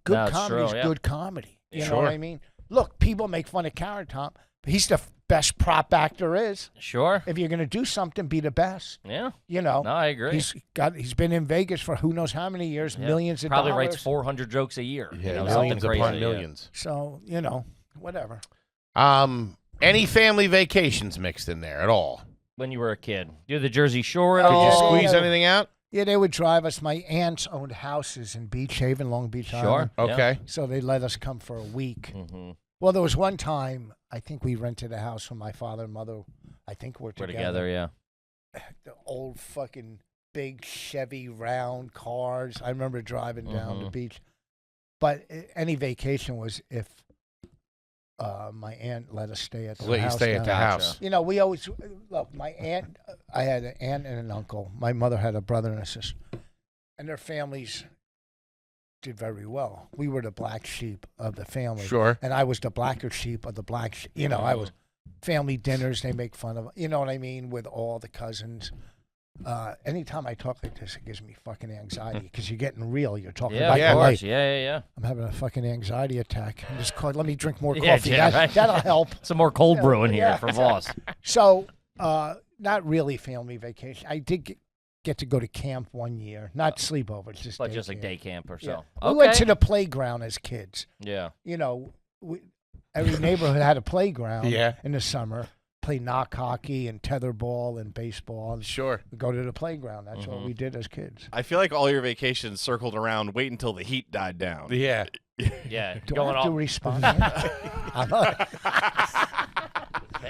good No, it's comedy is true, yeah. good comedy. You know Sure. what I mean? Look, people make fun of Carrot Top, but he's the best prop actor is. Sure. If you're going to do something, be the best. Yeah. You know. No, I agree. He's been in Vegas for who knows how many years, Yeah. millions of Probably dollars. writes 400 jokes a year. Yeah, You know, millions something upon crazy, millions. So, you know, whatever. Any family vacations mixed in there at all? When you were a kid, do the Jersey Shore at Did all? you Oh, squeeze yeah. anything out? Yeah, they would drive us. My aunts owned houses in Beach Haven, Long Beach Island. Sure. Okay. So they let us come for a week. Mm-hmm. Well, there was one time, I think we rented a house when my father and mother, I think were We're together. together, yeah. The old fucking big Chevy round cars. I remember driving down the beach. But any vacation was if my aunt let us stay at the Let you house. stay at the down- house. You know, we always, look, my aunt, I had an aunt and an uncle. My mother had a brother and a sister. And their families did very well. We were the black sheep of the family. Sure. And I was the blacker sheep of the black sheep. You know, I was family dinners, they make fun of, you know what I mean, with all the cousins. Anytime I talk like this, it gives me fucking anxiety because you're getting real. You're talking Yeah, about of your course. life. Yeah. I'm having a fucking anxiety attack. I'm just let me drink more Yeah, coffee. yeah, right. That'll help. Some more cold brew in here Yeah. for Voss. So, not really family vacation. I did get to go to camp one year, not sleepover, just But day just like camp. day camp or Yeah. so. We went to the playground as kids. Yeah. You know, every neighborhood had a playground Yeah. in the summer. Play knock hockey and tetherball and baseball. And Sure. we go to the playground. That's what we did as kids. I feel like all your vacations circled around wait until the heat died down. Yeah. Yeah. Do Going I have to off. respond? I'm not-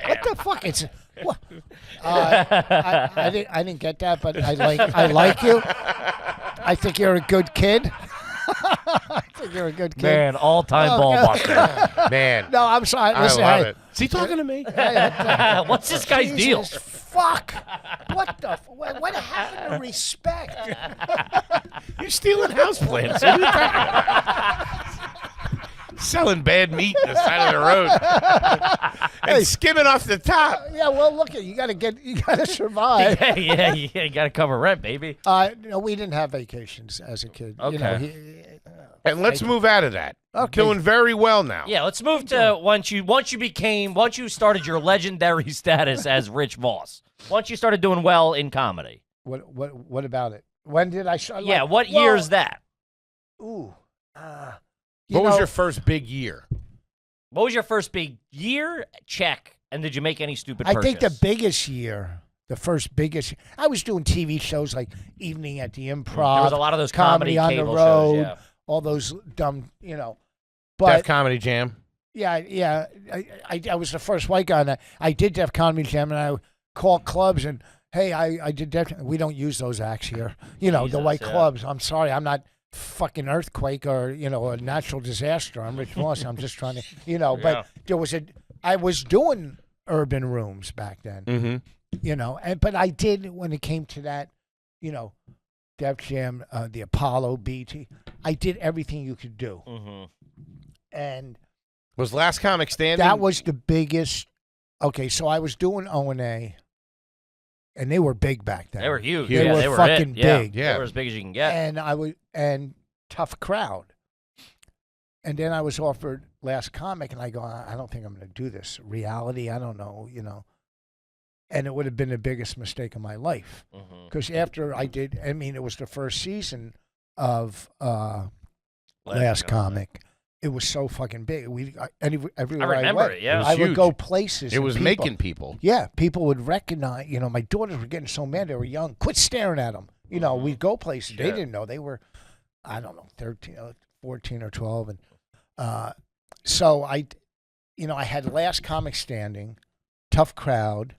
what the fuck? It's what? I didn't get that, but I like you. I think you're a good kid. I think you're a good kid. Man, all-time ball buster. Man. No, I'm sorry. Listen, I love hey, it. Is he talking to me? What's this guy's deal? Jesus, fuck. What the? What happened to respect? You're stealing houseplants. What are you talking about? Selling bad meat on the side of the road and skimming off the top. Yeah, well, look, you gotta survive. yeah. You got to cover rent, baby. No, we didn't have vacations as a kid. You Okay. know, And let's move out of that. Okay. Doing very well now. Yeah, let's move to once you started your legendary status as Rich Voss. Once you started doing well in comedy. what about it? When did I start? Yeah, what year is that? Ooh. What was your first big year? What was your first big year? Check. And did you make any stupid I purchase? think the biggest year, the first biggest. I was doing TV shows like Evening at the Improv. There was a lot of those comedy on the cable road, shows, yeah. all those dumb, you know. Def But Comedy Jam. yeah, I was the first white guy on that. I did Def Comedy Jam, and I called clubs and hey, I did Def. We don't use those acts here. You know, the Jesus, white yeah. clubs. I'm sorry, I'm not fucking earthquake or a natural disaster. I'm Rich Voss. I'm just trying to, Yeah. But there was I was doing urban rooms back then. Mm-hmm. But I did when it came to that, Def Jam, the Apollo, BT. I did everything you could do, Mm-hmm. and Was Last Comic Standing? That was the biggest. Okay, so I was doing O&A, and they were big back then. They were huge. They yeah, were they were fucking it. Yeah. big. Yeah. They were as big as you can get. And tough crowd. And then I was offered Last Comic, and I go, I don't think I'm going to do this. Reality, I don't know, And it would have been the biggest mistake of my life. Because after I did, it was the first season of Last Comic. It was so fucking big. Everywhere I remember went, it, yeah. It was I would huge. go places. It and was people, making people. Yeah, people would recognize. My daughters were getting so mad. They were young. Quit staring at them. We'd go places. They didn't know. They were, I don't know, 13, 14 or 12. And so I had Last Comic Standing, Tough Crowd,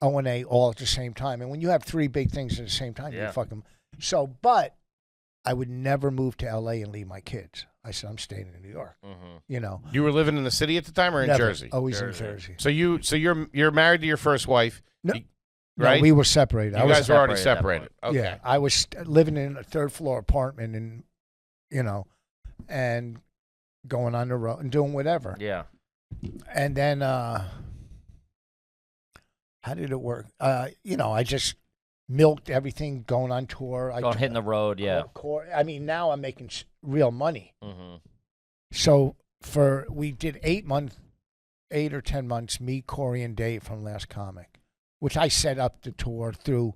O&A all at the same time. And when you have three big things at the same time, you fucking. So, but I would never move to L.A. and leave my kids. I said, I'm staying in New York. You were living in the city at the time or in Never. Jersey? Always in Jersey. So you're married to your first wife, No, right? No, we were separated. You I was guys were already separated at separated. Okay. Yeah, I was living in a third floor apartment, and and going on the road and doing whatever. Yeah. And then, how did it work? I just milked everything, going on tour. Hitting the road, yeah. Now I'm making real money. Mm-hmm. So we did 8 or 10 months, me, Corey, and Dave from Last Comic, which I set up the tour through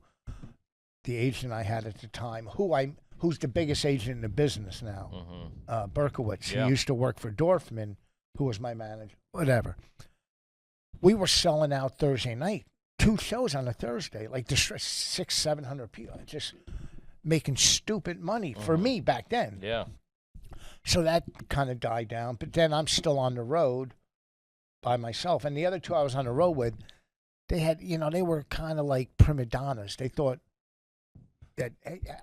the agent I had at the time, who's the biggest agent in the business now, Berkowitz. Yeah. He used to work for Dorfman, who was my manager, whatever. We were selling out Thursday night, 2 shows on a Thursday, like the 600-700 people, just making stupid money for me back then. Yeah. So that kind of died down, but then I'm still on the road by myself. And the other 2 I was on the road with, they had, they were kind of like prima donnas. They thought that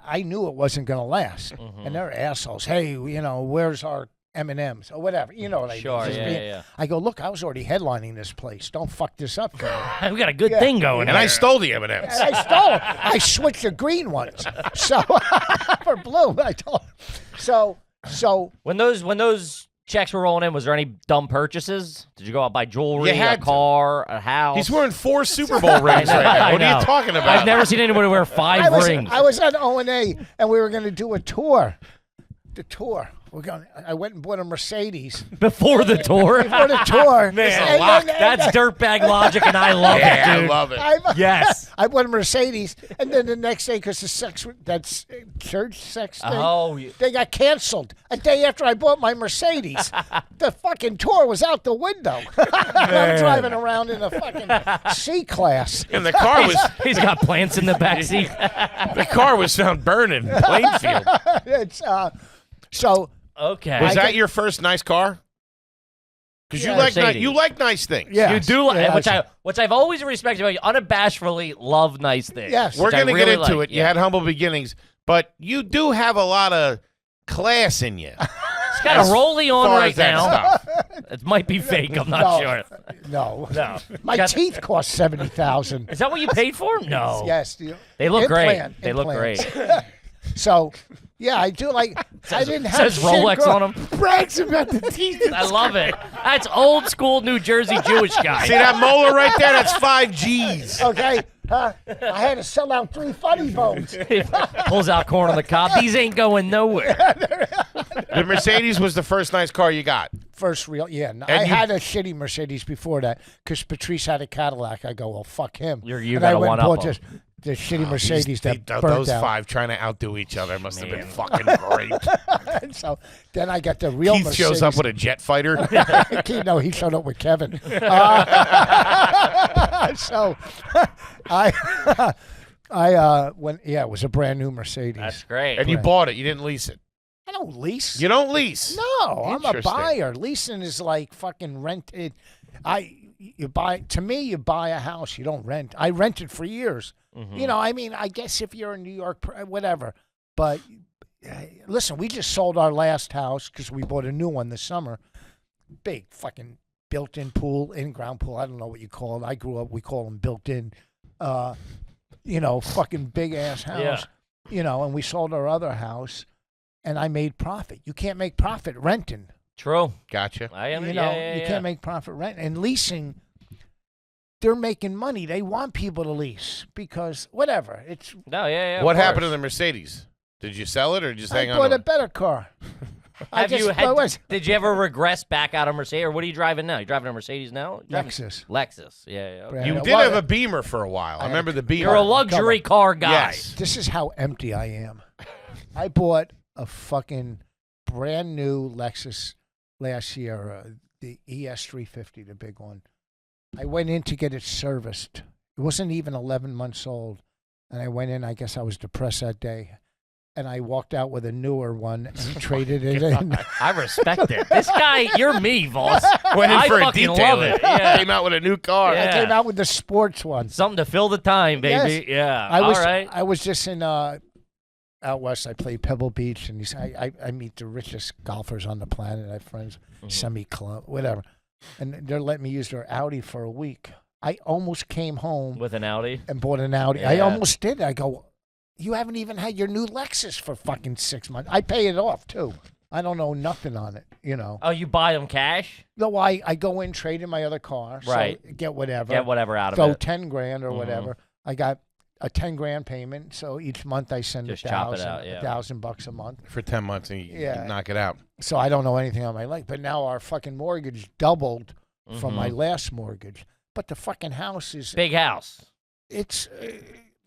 I knew it wasn't going to last. And they're assholes. Hey, where's our M&Ms or whatever? You know what I mean? Sure, Just yeah. I go, look, I was already headlining this place. Don't fuck this up for me. We got a good thing going. And here. I stole the M&Ms. And I stole it. I switched the green ones. So for blue, I told him. So When those checks were rolling in, was there any dumb purchases? Did you go out buy jewelry, You had a to. car, a house? He's wearing 4 Super Bowl rings right now. What are you talking about? I've never seen anybody wear 5 rings. I was on O&A, and we were going to do a tour. The tour. I went and bought a Mercedes Before the tour. for the tour. Man, And that's dirtbag logic, and I love it, I dude. love it. Yes. I bought a Mercedes, and then the next day, because that's church sex thing, Oh, they got canceled. A day after I bought my Mercedes, the fucking tour was out the window. I'm driving around in a fucking C-Class. And the car was he's got plants in the backseat. the car was found burning in Plainfield. It's so. Okay. Was that your first nice car? Because Yeah. you like nice things. Yeah. You do, Yeah, which I've always respected about you. Unabashedly love nice things. Yes. We're which I going to really get into like. it. You had humble beginnings, but you do have a lot of class in you. It's got a rolly on far right as that now. stuff. It might be fake. I'm not No. sure. No. No. My teeth cost $70,000. Is that what you paid for? No. Yes. They look Implant- great. They look implants. great. So, yeah, I do like. I didn't have Says shit Rolex grow- on them. Brags about the teeth. I love it. That's old school New Jersey Jewish guy. See that molar right there? That's 5 G's. Okay, I had to sell out 3 funny bones. Pulls out corn on the cob. These ain't going nowhere. The Mercedes was the first nice car you got. First real, yeah. I you- had a shitty Mercedes before that because Patrice had a Cadillac. I go, well, fuck him. You and gotta I went and one-up bought him. the shitty Mercedes that burnt those out. 5 trying to outdo each other must have been Man. fucking great. And so then I got the real Keith Mercedes. shows up with a jet fighter. No, he showed up with Kevin. So I went. Yeah, it was a brand new Mercedes. That's great. And you bought it. You didn't lease it. I don't lease. You don't lease. No, I'm a Interesting. buyer. Leasing is like fucking rented. You buy. To me, you buy a house. You don't rent. I rented for years. Mm-hmm. I guess if you're in New York, whatever. But listen, we just sold our last house because we bought a new one this summer. Big fucking built-in pool, in-ground pool. I don't know what you call it. I grew up. We call them built-in. Fucking big-ass house. Yeah. And we sold our other house. And I made profit. You can't make profit renting. True. Gotcha. You can't make profit rent. And leasing, they're making money. They want people to lease because whatever. It's What happened to the Mercedes? Did you sell it or just hang on? I bought to a better car. Did you ever regress back out of Mercedes, or what are you driving now? You driving a Mercedes now? Lexus. Lexus. Yeah. Okay. You did have a Beamer for a while. I remember the Beamer. You're a luxury car guy. Yes. This is how empty I am. I bought a fucking brand new Lexus last year, the ES350, the big one. I went in to get it serviced. It wasn't even 11 months old. And I went in, I guess I was depressed that day. And I walked out with a newer one and traded it in. I respect it. This guy, you're me, boss. Went in for a fucking detail. love it. Yeah. Came out with a new car. Yeah. I came out with the sports one. Something to fill the time, baby. Yes. Yeah. All right. I was just in out west. I played Pebble Beach, and I meet the richest golfers on the planet. I have friends, semi-club, whatever. And they're letting me use their Audi for a week. I almost came home with an Audi and bought an Audi. Yeah. I almost did. I go, you haven't even had your new Lexus for fucking 6 months. I pay it off, too. I don't know nothing on it, Oh, you buy them cash? No, I go in, trade in my other car. Right. So get whatever. Get whatever out of Throw it. 10 grand or whatever. I got a 10 grand payment, so each month I send Just chop it out, $1,000 a month. For 10 months and you knock it out. So I don't know anything on my life. But now our fucking mortgage doubled from my last mortgage. But the fucking house is... Big house. It's...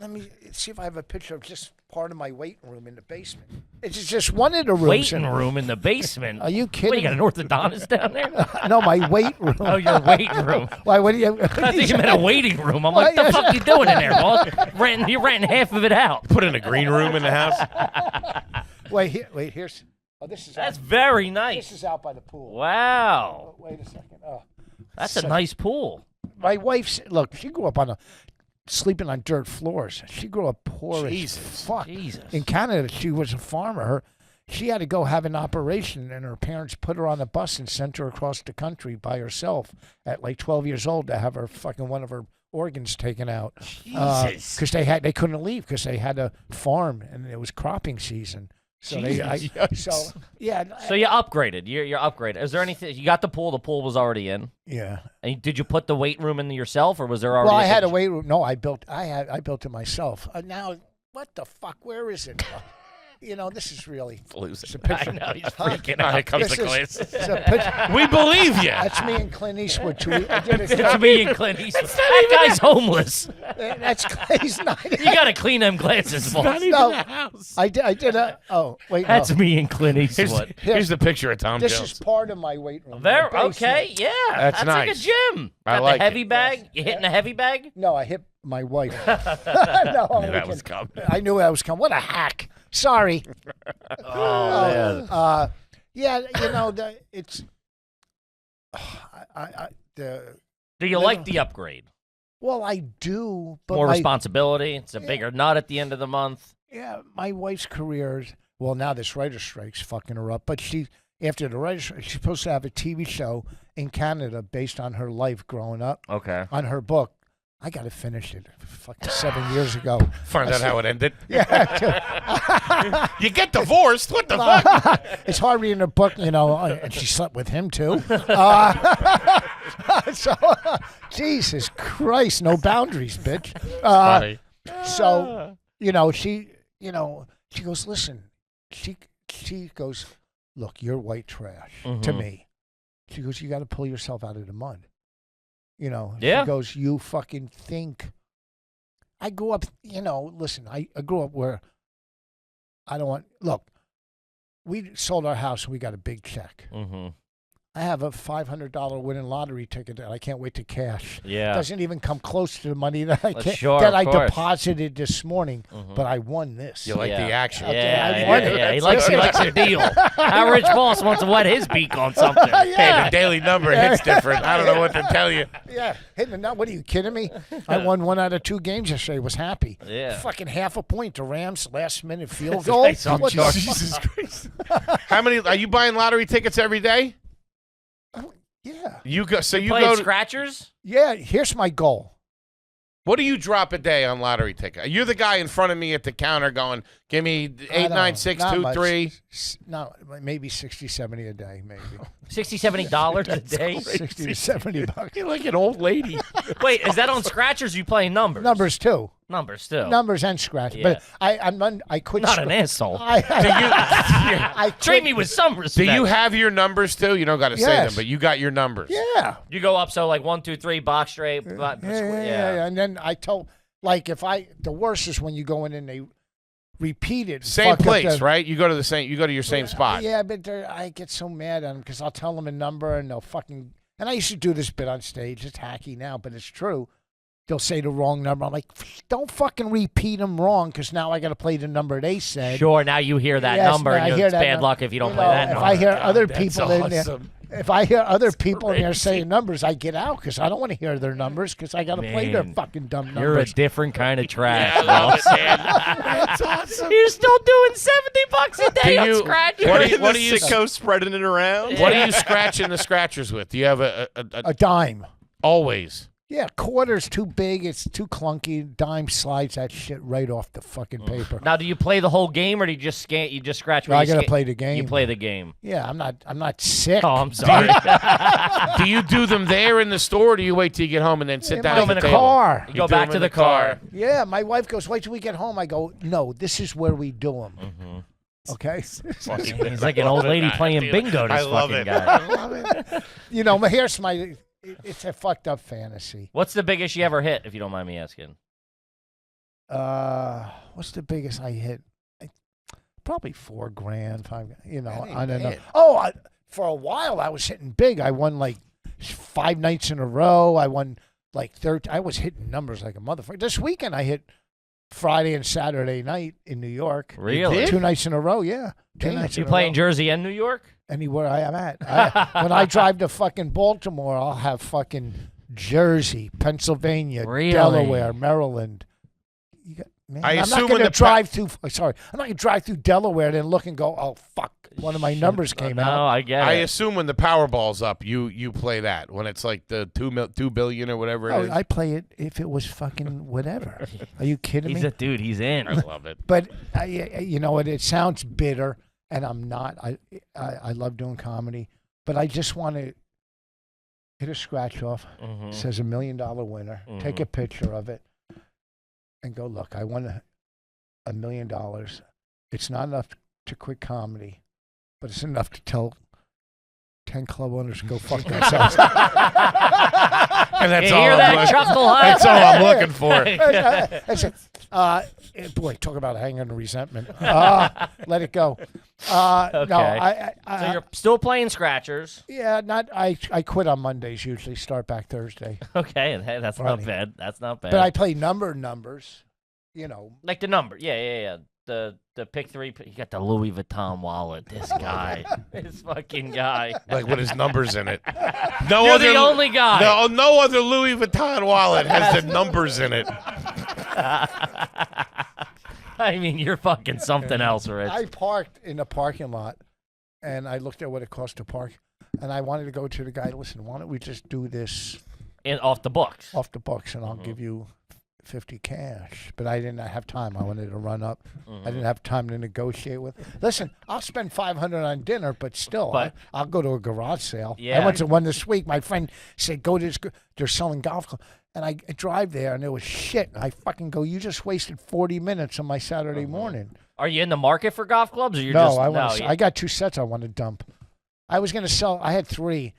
let me see if I have a picture of just part of my waiting room in the basement. It's just one of the rooms. Waiting room in the basement? Are you kidding? What, you got an orthodontist down there? No, my weight room. Oh, your waiting room. Why, what do you... I think you meant a waiting room. I'm like, what the fuck you doing in there, boss? You're renting half of it out. Put in a green room in the house. Wait, here's... Oh, this is... That's very nice. This is out by the pool. Wow. Oh, wait a second. Oh, That's a nice pool. my wife's... Look, she grew up sleeping on dirt floors. She grew up poor as fuck. Jesus. In Canada, she was a farmer. She had to go have an operation, and her parents put her on a bus and sent her across the country by herself at like 12 years old to have her fucking one of her organs taken out. Jesus. Because they couldn't leave because they had a farm and it was cropping season. So So you upgraded. You're upgraded. Is there anything you got the pool? The pool was already in. Yeah. And did you put the weight room in yourself, or was there already? Well, I had a weight room. No, I built it myself. Now, what the fuck? Where is it? This is really it's a picture. I know he's freaking out. Here comes the This glass. It's a picture. We believe you. That's me and Clint Eastwood. It's me and Clint Eastwood. That guy's homeless. That's he's not. You got to clean them glasses, boss. Not even a house. I did. Oh, wait. That's no. me and Clint Eastwood. Here's the picture of Tom This Jones. is part of my weight room. There. The basement. Okay. Yeah. That's like a nice. gym. I Got like the heavy it. bag. You hitting a heavy bag? No, I hit my wife. No, That was coming. I knew that was coming. What a hack. Sorry. Oh, Yeah, it's. do you like the upgrade? Well, I do, but More responsibility. It's a bigger nut at the end of the month. Yeah, my wife's career is, well, now this writer strike's fucking her up, but after the writer strike, she's supposed to have a TV show in Canada based on her life growing up, Okay. on her book. I got to finish it fucking 7 years ago. Find out how it ended. Yeah. You get divorced. What the fuck? It's hard reading a book, and she slept with him too. So, Jesus Christ, no boundaries, bitch. Funny. So, she goes, listen, she goes, look, you're white trash to me. She goes, you got to pull yourself out of the mud. Yeah. She goes, you fucking think. I grew up, listen, I grew up where I don't want, look, we sold our house and we got a big check. Mm-hmm. I have a $500 winning lottery ticket that I can't wait to cash. Yeah. Doesn't even come close to the money that I Sure, that I of course. deposited this morning, but I won this. You like the action. Yeah. He likes a deal. Our rich boss wants to wet his beak on something. Hey, the daily number hits different. I don't know what to tell you. Yeah, hitting the nut. What are you kidding me? I won 1 out of 2 games yesterday. Was happy. Yeah. Fucking half a point to Rams last minute field goal. Nice on What the George. fuck? Jesus Christ. How many are you buying lottery tickets every day? Yeah. You go. So you Playing go. To, scratchers? Yeah. Here's my goal. What do you drop a day on lottery ticket? You're the guy in front of me at the counter going, give me 89623. No, maybe 60, 70 a day, maybe. $60, $70 a day? 60 to 70 bucks. You're like an old lady. Wait, is that on scratchers? Or you playing numbers? Numbers too. Numbers still. Numbers and scratch. Yeah. But I quit. Not an asshole. I Treat me with some respect. Do you have your numbers too? You don't got to say them, but you got your numbers. Yeah. You go up, so like 1, 2, 3, box straight. Yeah. And then I told, like, the worst is when you go in and they repeat it. Same place, right? You go to your same spot. Yeah, but I get so mad at them because I'll tell them a number and they'll fucking. And I used to do this bit on stage. It's hacky now, but it's true. They'll say the wrong number. I'm like, don't fucking repeat them wrong because now I got to play the number they said. Sure, now you hear that number and it's bad luck if you don't play that number. If I hear other people in there, if I hear other people in there saying numbers, I get out because I don't want to hear their numbers because I got to play their fucking dumb numbers. You're a different kind of trash. I love it, man. That's awesome. You're still doing $70 a day on scratchers. What do you sicko spreading it around? What are you scratching the scratchers with? Do you have a dime? Always. Yeah, quarter's too big. It's too clunky. Dime slides that shit right off the fucking paper. Now, do you play the whole game or do you just scratch? I gotta play the game. You play the game. Yeah, I'm not sick. Oh, I'm sorry. Do you do them there in the store, or do you wait till you get home and then sit down in at the table? car? You go back to the car. Yeah, my wife goes, wait till we get home. I go, no, this is where we do them. Mm-hmm. Okay. He's like an old lady playing bingo. This fucking guy. I love it. You know, here's my. It's a fucked up fantasy. What's the biggest you ever hit, if you don't mind me asking? What's the biggest I hit? Probably $4 grand, $5. You know, That I ain't don't know. bad. Oh, for a while I was hitting big. I won like 5 nights in a row. I won like 13. I was hitting numbers like a motherfucker. This weekend I hit Friday and Saturday night in New York. Really? 2 nights in a row. Yeah. 2 nights. You in play a in row. Jersey and New York? Anywhere I am at. When I drive to fucking Baltimore, I'll have fucking Jersey, Pennsylvania, Really? Delaware, Maryland. Man, I I'm assume not going when to the drive through. Sorry, I'm not going to drive through Delaware and then look and go, oh fuck, one of my numbers came No, out. I get I it. assume when the Powerball's up, you play that when it's like the 2 billion or whatever it is. I play it if it was fucking whatever. Are you kidding He's me? a dude. He's in. I love it. But you know what? It sounds bitter, and I'm not. I love doing comedy, but I just want to hit a scratch off. Mhm. Says $1 million winner. Take a picture of it, and go look. I won $1 million. It's not enough to quit comedy, but it's enough to tell 10 club owners to go fuck themselves. And that's You all hear I'm that looking- chuckle, huh? That's all I'm looking for. I said, boy, talk about hanging the resentment. Let it go. No, Okay. I So you're still playing scratchers. yeah, not. I quit on Mondays usually. Start back Thursday. Okay, and hey, that's not Funny. bad. That's not bad. But I play numbers. You know, like the number. Yeah. The pick 3. You got the Louis Vuitton wallet. This guy. This fucking guy. Like with his numbers in it. No You're other, the only guy. No other Louis Vuitton wallet has the numbers in it. I mean, you're fucking something else, Rich. I parked in the parking lot, and I looked at what it cost to park, and I wanted to go to the guy. Listen, why don't we just do this Off the books. off the books, and I'll give you 50 cash. But I didn't have time. I wanted to run up. I didn't have time to negotiate with. Listen, I'll spend 500 on dinner, but still, But- I'll go to a garage sale. Yeah. I went to one this week. My friend said, go to this. They're selling golf clubs. And I drive there, and it was shit. I fucking go, you just wasted 40 minutes on my Saturday morning. Are you in the market for golf clubs, or you're No, just I got 2 sets I want to dump. I was going to sell. I had 3,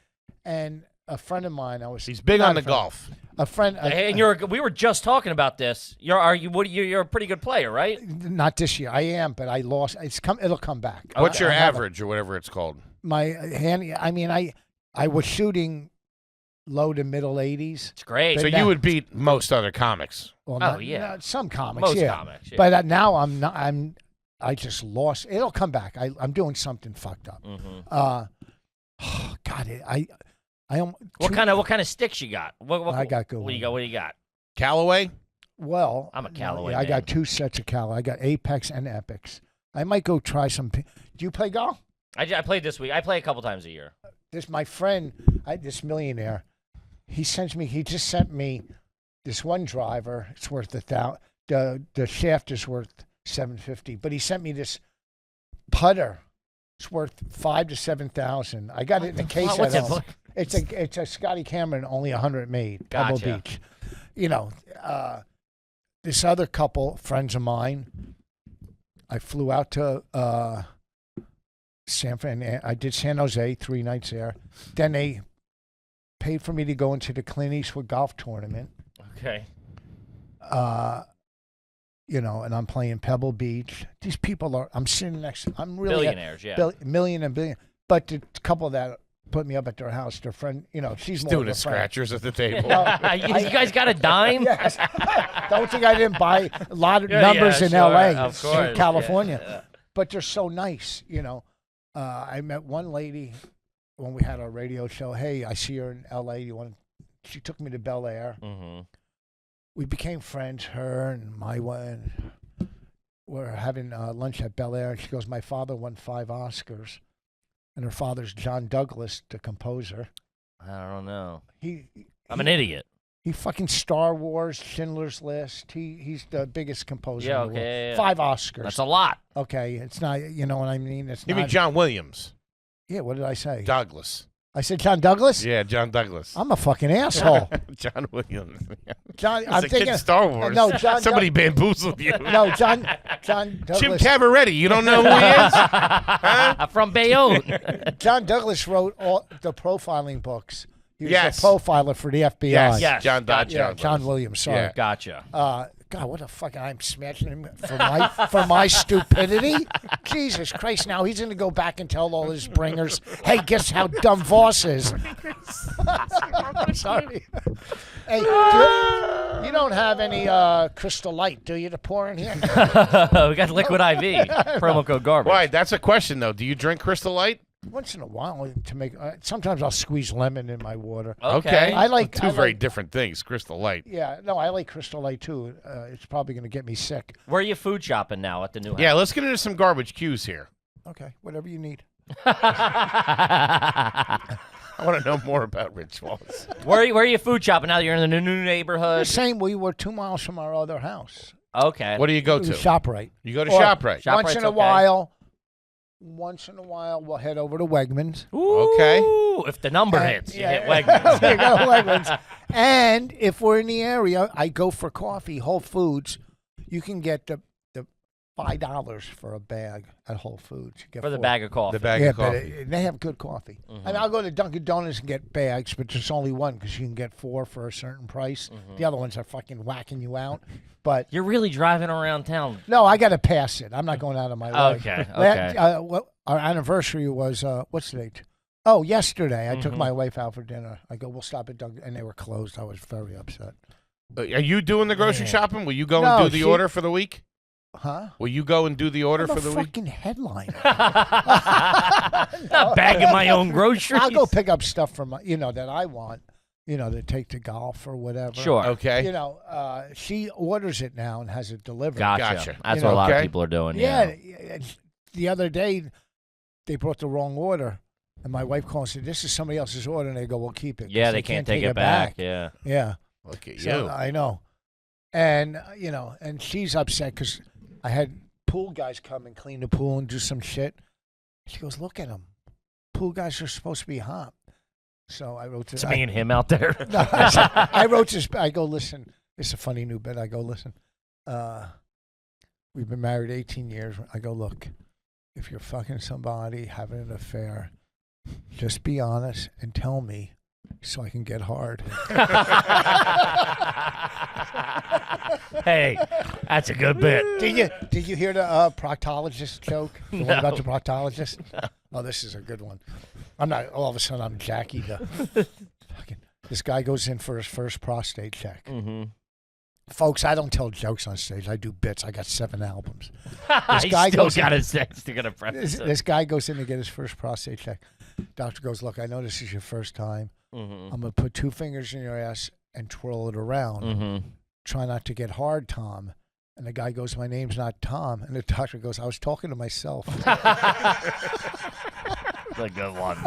and a friend of mine. He's big not on a the friend, golf. A friend. And we were just talking about this. You're a pretty good player, right? Not this year. I am, but I lost. It'll come back. What's your I have average or whatever it's called? my hand. I mean, I was shooting low to middle 80s. It's great. So you would beat most other comics. Well, yeah. some comics. Most yeah. comics, yeah. But now I'm not. I just lost. It'll come back. I'm doing something fucked up. God, I what kind of sticks you got? What, I got good What do you ones. got? What do you got? Callaway? Well, I'm a Callaway yeah, I man. got 2 sets of Callaway. I got Apex and Epics. I might go try some. Do you play golf? I played this week. I play a couple times a year. My friend, this millionaire, he just sent me this one driver, it's worth the shaft is worth $750, but he sent me this putter. It's worth $5,000 to $7,000. I got it in a case at home. It's a Scotty Cameron, only 100 made. Pebble Gotcha. Beach. You know, this other couple, friends of mine, I flew out to I did San Jose 3 nights there. Then they paid for me to go into the Clint Eastwood golf tournament. Okay. You know, and I'm playing Pebble Beach. These people I'm sitting next to, I'm really Billionaires, yeah. Million and billion. But the couple that put me up at their house, their friend, you know, she's more Doing of the a friend. scratchers at the table. You guys got a dime? Yes. Don't think I didn't buy a lot of numbers in sure, L.A., of course, in California. yeah. But they're so nice, you know. I met one lady when we had our radio show. Hey, I see her in L.A. She took me to Bel Air. Mm-hmm. We became friends, her and my one. We're having lunch at Bel Air, and she goes, my father won 5 Oscars. And her father's John Douglas, the composer. I don't know. I'm He an idiot. He fucking Star Wars, Schindler's List. He's the biggest composer Yeah, in the world. okay. Yeah. 5 Oscars. That's a lot. Okay, it's not, you know what I mean? It's You not. mean John Williams? Yeah, what did I say? Douglas. I said John Douglas? Yeah, John Douglas. I'm a fucking asshole. John Williams. John, It's I'm a thinking. kid Star Wars. No, John. Somebody bamboozled you. No, John Douglas. Jim Cavaretti. You don't know who he is? Huh? From Bayonne. John Douglas wrote all the profiling books. He was Yes. a profiler for the FBI. Yes. John Douglas. Yeah, John Williams. Sorry. Yeah. Gotcha. God, what a fucking! I'm smashing him for my stupidity. Jesus Christ! Now he's gonna go back and tell all his bringers, "Hey, guess how dumb Voss is." Sorry. Hey, you don't have any Crystal Light, do you, to pour in here? We got Liquid IV. Promo code garbage. Why? That's a question, though. Do you drink Crystal Light? Once in a while to make. Sometimes I'll squeeze lemon in my water. Okay. I like Two very different things. Crystal Light. Yeah, no, I like Crystal Light too. It's probably gonna get me sick. Where are you food shopping now at the new house? Yeah, let's get into some garbage cues here. Okay, whatever you need. I want to know more about Rich Wallace. Where are you food shopping now that you're in the new neighborhood? Same. We were 2 miles from our other house. Okay. What do you go to? ShopRite. You go to Or- ShopRite. Shop- Once in ShopRite's a okay. Once in a while, we'll head over to Wegmans. Okay. Ooh, if the number hits, you hit You Wegmans. go to Wegmans. And if we're in the area, I go for coffee. Whole Foods, you can get the $5 for a bag at Whole Foods. You get For the 4. bag of coffee. The bag Yeah, of but coffee. they have good coffee. I mean, I'll go to Dunkin' Donuts and get bags, but there's only one because you can get 4 for a certain price. The other ones are fucking whacking you out. But You're really driving around town. no, I got to pass it. I'm not going out of my way. Okay, Our anniversary was, what's the date? Oh, yesterday. I took my wife out for dinner. I go, we'll stop at Dunkin', and they were closed. I was very upset. Are you doing the grocery shopping? Will you go No, and do the she- order for the week? Huh? Will you go and do the order I'm for a the week? fucking headliner. Not bagging my own groceries. I'll go pick up stuff from, that I want, to take to golf or whatever. Sure. Okay. She orders it now and has it delivered. Gotcha. That's You what know, a lot of okay. people are doing. Yeah. The other day, they brought the wrong order. And my wife calls and said, this is somebody else's order. And they go, we'll keep it. 'cause Yeah, they can't take it back. Yeah. Yeah. Look at So you. I know. And, and she's upset because I had pool guys come and clean the pool and do some shit. She goes, look at them. Pool guys are supposed to be hot. So I wrote this. It's me and him out there. I wrote this. I go, listen, it's a funny new bit. I go, listen, we've been married 18 years. I go, look, if you're fucking somebody, having an affair, just be honest and tell me so I can get hard. Hey, that's a good bit. Did you hear the proctologist joke? The one about the proctologist? Oh, this is a good one. I'm not. All of a sudden, I'm Jackie. This guy goes in for his first prostate check. Mm-hmm. Folks, I don't tell jokes on stage. I do bits. I got 7 albums. This guy still goes got his sex to get a preface. This guy goes in to get his first prostate check. Doctor goes, look, I know this is your first time. Mm-hmm. I'm going to put 2 fingers in your ass and twirl it around. Mm-hmm. Try not to get hard, Tom. And the guy goes, my name's not Tom. And the doctor goes, I was talking to myself. That's a good one.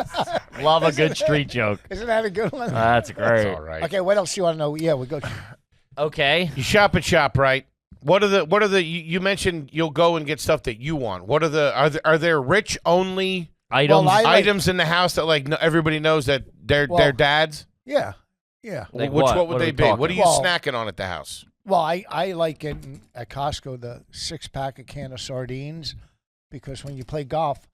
Love a good street joke. Isn't that a good one? That's great. That's all right. Okay, what else do you want to know? Yeah, we go. Okay. You shop at ShopRite. What are the? You mentioned you'll go and get stuff that you want. What are are there rich only Items. items in the house that like everybody knows that they're dads? Yeah. Like What would are they we be? talking? What are you snacking on at the house? Well, I like getting at Costco the 6-pack of can of sardines because when you play golf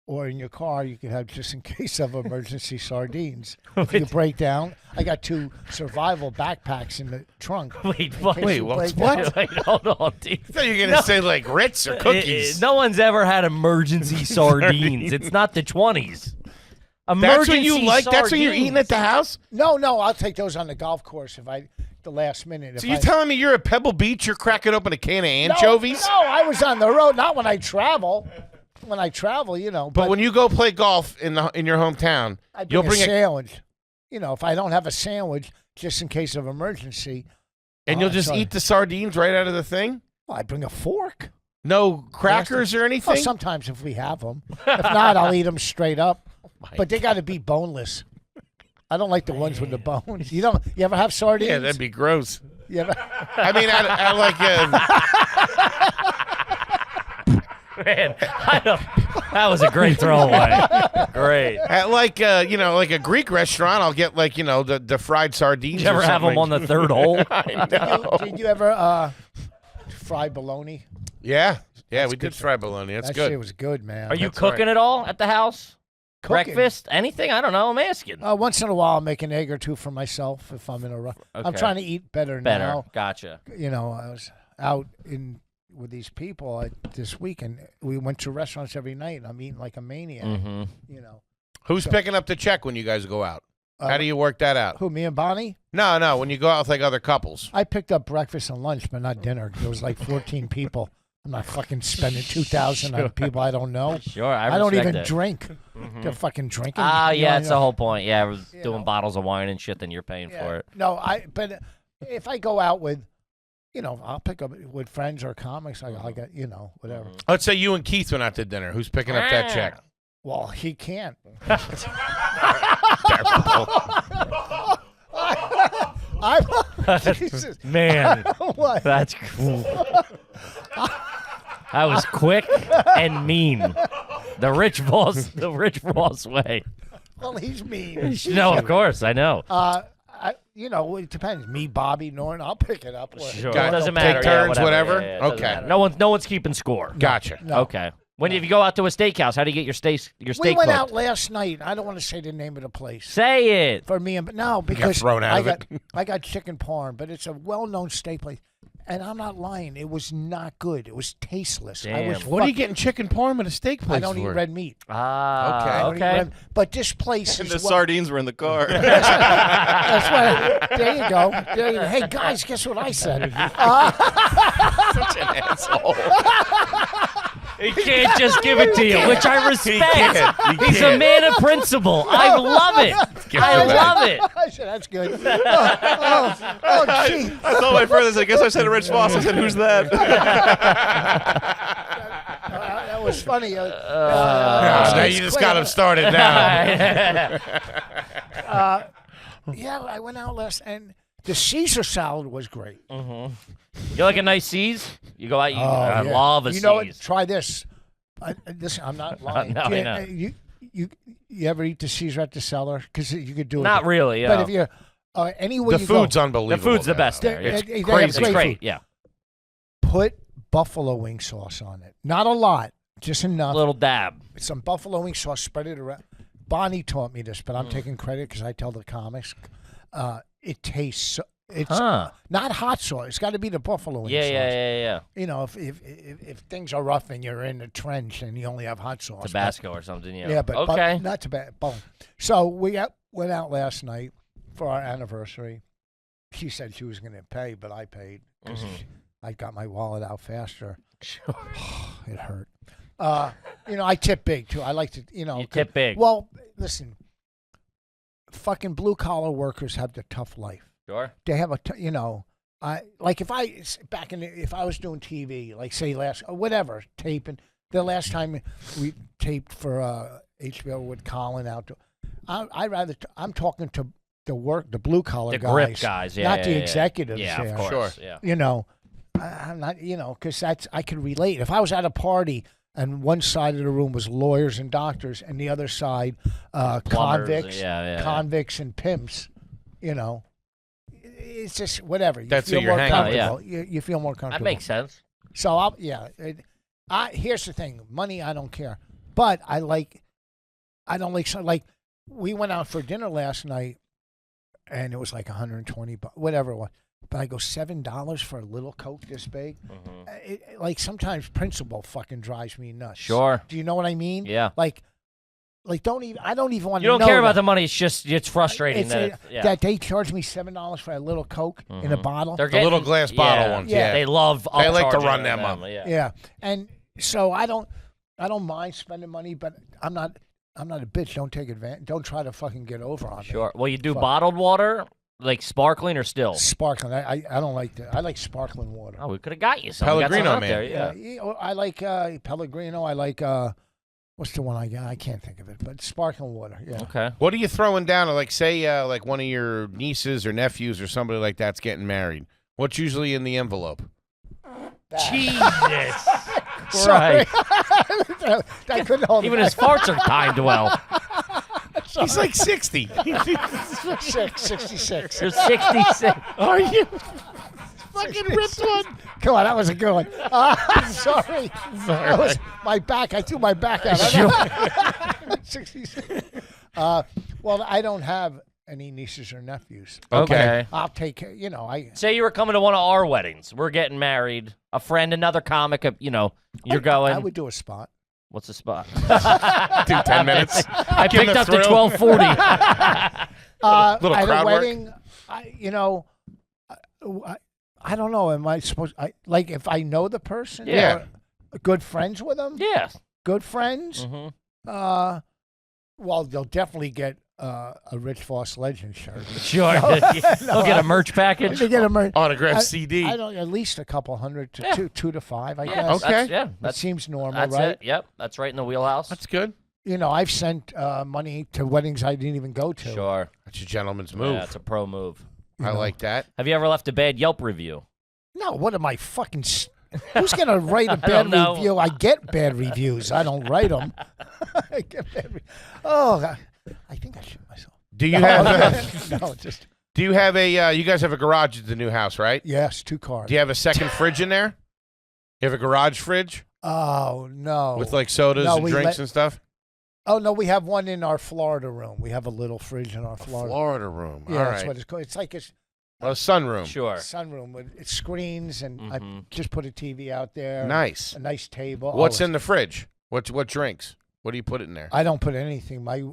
or in your car, you can have just in case of emergency sardines. If you break down, I got 2 survival backpacks in the trunk. Wait, what? Wait, what? Wait, hold on, dude. I thought you were gonna say like Ritz or cookies. No one's ever had emergency sardines. It's not the 20s. That's what you like. That's what you're eating at the house. No, I'll take those on the golf course if the last minute. So you're telling me you're at Pebble Beach? You're cracking open a can of anchovies? No, I was on the road. Not when I travel. When I travel, But when you go play golf in your hometown, you'll bring a sandwich. If I don't have a sandwich, just in case of emergency. And you'll just eat the sardines right out of the thing? Well, I bring a fork. No crackers or anything? Well, sometimes if we have them. If not, I'll eat them straight up. But they got to be boneless. I don't like the ones with the bones. You ever have sardines? Yeah, that'd be gross. You ever? I mean, I like Man, that was a great throwaway. Great. at like like a Greek restaurant. I'll get like the fried sardines. Did you ever have them on the third hole? I know. Did you ever fry bologna? Yeah, we did fry bologna. That's that good. shit was good, man. Are you That's cooking right. at all at the house? Cooking? Breakfast? Anything? I don't know. I'm asking. Once in a while, I'll make an egg or 2 for myself if I'm in a rush. I'm Okay. trying to eat better now. Gotcha. I was out with these people this week, and we went to restaurants every night, and I'm eating like a maniac. Mm-hmm. Who's picking up the check when you guys go out? How do you work that out? Who, me and Bonnie? No, when you go out with like other couples. I picked up breakfast and lunch, but not dinner. There was like 14 people. I'm not fucking spending $2,000 on people I don't know. Sure, I don't respect even it. drink. They're fucking drinking. Ah, You yeah, know, that's the whole point. Yeah, I was You doing know. bottles of wine and shit, then you're paying for it. No, but if I go out with, I'll pick up with friends or comics. I got, whatever. Let's say you and Keith went out to dinner. Who's picking up that check? Well, he can't. Jesus. Man, What? that's cool. That was quick and mean. The rich boss way. Well, he's mean. No, of course, I know. It depends. Me, Bobby, Norton, I'll pick it up. Sure, Got it it. doesn't Take matter. turns, yeah, whatever? Yeah, it doesn't Okay. matter. No one's keeping score. Gotcha. No. Okay. If you go out to a steakhouse, how do you get your steak? We went cooked? out last night. I don't want to say the name of the place. Say it. For me, no, because thrown out of it. I got chicken parm, but it's a well-known steak place, and I'm not lying. It was not good. It was tasteless. I was Damn. What are you getting chicken parm at a steak place I don't eat for? red meat. Ah, Okay. I don't eat okay. red- but this place And is the sardines were in the car. That's right. There you go. Hey guys, guess what I said? Such an asshole. He can't just give it to you, which I respect. can't. He He's a can't. man of principle. I love it. Give I it back. love it. I said that's good. Oh, gee. I thought my friend said, I guess I said Rich Voss. I said, who's that? That was funny. Now you just got him started now. Yeah, I went out last, and the Caesar salad was great. You like a nice C's? You go out. I Yeah. love a You know what? C's. Try this. I'm not lying. No, I know. You ever eat the Caesar at the cellar? Because you could do it. Not really. But no. if you're anywhere The you food's go, unbelievable. The food's the there. best there. They- It's they have crazy. great It's great. food. Yeah. put buffalo wing sauce on it. Not a lot, just enough. Little dab. Some buffalo wing sauce, spread it around. Bonnie taught me this, but I'm taking credit because I tell the comics. It tastes so, it's not hot sauce. It's got to be the buffalo wing sauce. Yeah. You know, if things are rough and you're in the trench and you only have hot sauce. Tabasco or something. Yeah. Yeah, but okay. not Tabasco. So we went out last night for our anniversary. She said she was going to pay, but I paid because I got my wallet out faster. Sure. It hurt. I tip big too. I like to, You tip big. Well, listen, fucking blue collar workers have the tough life. Sure. They have if I was doing TV, like say taping the last time we taped for HBO with Colin out. I'm talking to the blue collar The guys, grip guys, not the executives. Yeah, there. of course. Sure. Yeah. You know, I'm not. You know, because I can relate. If I was at a party and one side of the room was lawyers and doctors, and the other side convicts, convicts and pimps, you know, it's just whatever. You That's feel who you're more hanging out. comfortable. You feel more comfortable. That makes sense. So here's the thing: money, I don't care, but I don't like. We went out for dinner last night, and it was like 120, whatever it was. But I go $7 for a little Coke this big. Like sometimes principle fucking drives me nuts. Sure. Do you know what I mean? Yeah. Like I don't even want to. You don't care about the money. It's frustrating that they charge me $7 for a little Coke in a bottle. They're The little glass bottle ones. Yeah. They love. They like to upcharging run them up. Yeah. And so I don't mind spending money, but I'm not a bitch. Don't take advantage. Don't try to fucking get over on me. Sure. Well, you do bottled water, like sparkling or still? Sparkling. I don't like that. I like sparkling water. Oh, we could have got you some. Pellegrino, There. man. Yeah. I like Pellegrino. I like what's the one I got? I can't think of it, but sparkling water. Yeah. Okay. What are you throwing down? Like, say, like one of your nieces or nephews or somebody like that's getting married. What's usually in the envelope? Jesus. Sorry. Right. I couldn't hold Even it his farts are timed well. He's like 60. 66. You're 66. Are you? Fucking ripped one. Come on, that was a good one. Sorry. That was my back. I threw my back out. 66. Well, I don't have any nieces or nephews. Okay. I'll take care. You know, Say you were coming to one of our weddings. We're getting married. A friend, another comic. You're going. I would do a spot. What's the spot? Do 10 minutes. I Give him picked the up the thrill. 1240. Little at crowd a work. wedding, I don't know. Am I supposed? Like if I know the person? Yeah. Or good friends with them? Yeah. Good friends? Mm-hmm. Well, they'll definitely get a Rich Voss Legend shirt. Sure. They'll get a merch package. They get a merch. Autograph CD. I don't. At least a couple hundred to two to five. I guess. Okay. That That seems normal, That's right? it. Yep. That's right in the wheelhouse. That's good. You know, I've sent money to weddings I didn't even go to. Sure. That's a gentleman's move. Yeah, it's a pro move. I like that. Have you ever left a bad Yelp review? No, what am I fucking? Who's gonna write a don't bad know. review? I get bad reviews. I don't write them. I get bad. I think I shoot myself. Do you have? No, just Do you have a? You guys have a garage at the new house, right? yes, 2 cars. Do you have a second fridge in there? You have a garage fridge Oh no. with like sodas No, and we drinks and stuff. Oh no, we have one in our Florida room. We have a little fridge in our Florida. Florida room. Yeah, All that's right. what it's called. It's like a A sunroom. Sure. sunroom with it screens, and I Mhm. just put a TV out there. Nice. A nice table. What's in the fridge? What drinks? What do you put in there? I don't put anything. My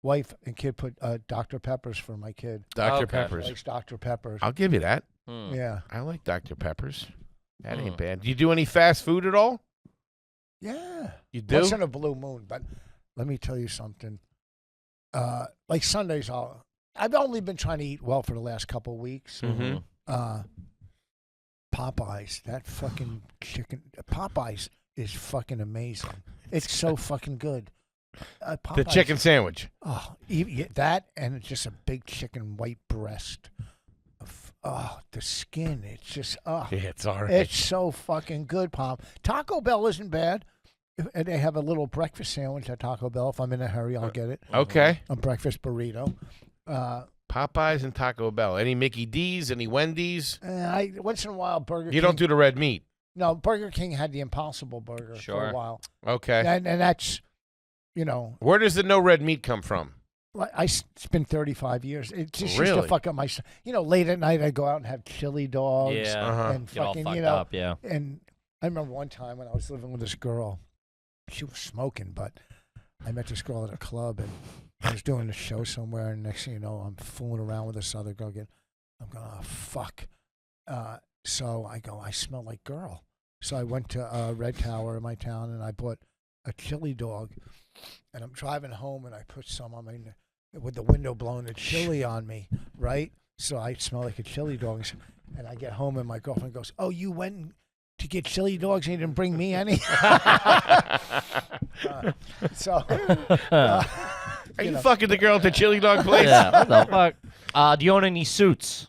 wife and kid put Dr. Peppers for my kid. Dr. Okay. Peppers. Likes Dr. Peppers. I'll give you that. Hmm. Yeah. I like Dr. Peppers. That ain't Hmm. bad. Do you do any fast food at all? Yeah. You do? Once in a blue moon, but let me tell you something. Like Sundays, I've only been trying to eat well for the last couple of weeks. Mhm. Popeyes, that fucking chicken. Popeyes is fucking amazing. It's so fucking good. The Popeyes, chicken sandwich. Oh, that and just a big chicken white breast. The skin. It's just Yeah, it's all right. it's so fucking good, Pop. Taco Bell isn't bad. And they have a little breakfast sandwich at Taco Bell. If I'm in a hurry, I'll get it. Okay. A breakfast burrito. Popeyes and Taco Bell. Any Mickey D's? Any Wendy's? I once in a while Burger King. You don't do the red meat. No, Burger King had the Impossible Burger for Sure. a while, Okay. and that's, Where does the no red meat come from? like it's been 35 years. It just used Really? to fuck up my. Late at night I go out and have chili dogs. Yeah. Uh-huh. And Get all fucking, fucked up. Yeah. And I remember one time when I was living with this girl, she was smoking, but I met this girl at a club and I was doing a show somewhere, and next thing you know, I'm fooling around with this other girl again. I'm going, oh, fuck. So I go, I smell like girl. So I went to Red Tower in my town and I bought a chili dog, and I'm driving home and I put some on my, with the window blowing the chili on me, right? So I smell like a chili dog. And I get home and my girlfriend goes, oh, you went to get chili dogs and you didn't bring me any? Are you fucking the girl at the chili dog place? Yeah, what the fuck? Do you own any suits?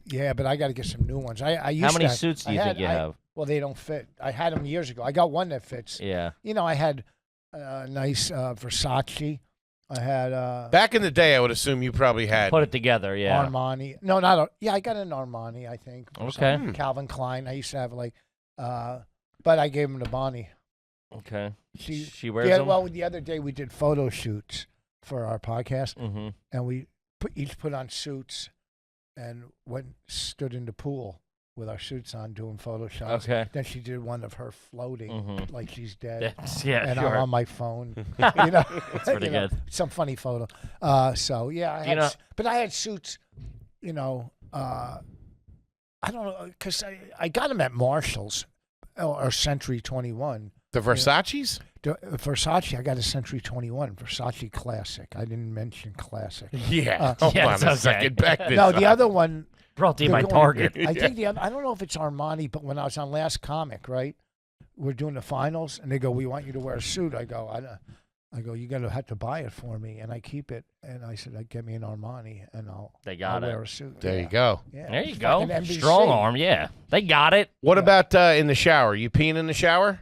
Yeah, but I got to get some new ones. I used How many to, suits do you think you have? Well, they don't fit. I had them years ago. I got one that fits. Yeah. You know, I had nice Versace. I had Back in the day, I would assume you probably had. Put it together, yeah. Armani. No, not yeah. I got an Armani, I think. or Okay. something. Calvin Klein. I used to have like, but I gave them to Bonnie. Okay. She wears yeah. them? Well, the other day we did photo shoots for our podcast, Mm-hmm. and we each put on suits, and stood in the pool with our suits on doing photo shots. Okay. Then she did one of her floating like she's dead. Yeah, And sure. I'm on my phone. You know, That's pretty you know, good. some funny photo. So yeah, but I had suits. You know, I don't know because I got them at Marshalls or Century 21. The Versace's? Versace, I got a Century 21 Versace Classic. I didn't mention Classic. Yeah. Hold yeah, on it's a okay. second. Back this No, up. the other one. Brought to you they're by going- Target. I think the other, I don't know if it's Armani, but when I was on Last Comic, right, we're doing the finals, and they go, "We want you to wear a suit." I go, I go, "You gotta have to buy it for me," and I keep it. And I said, "Get me an Armani, and I'll wear a suit." There Yeah. you go. Yeah. There you It's go. fucking NBC. Strong arm, yeah. They got it. What about in the shower? You peeing in the shower?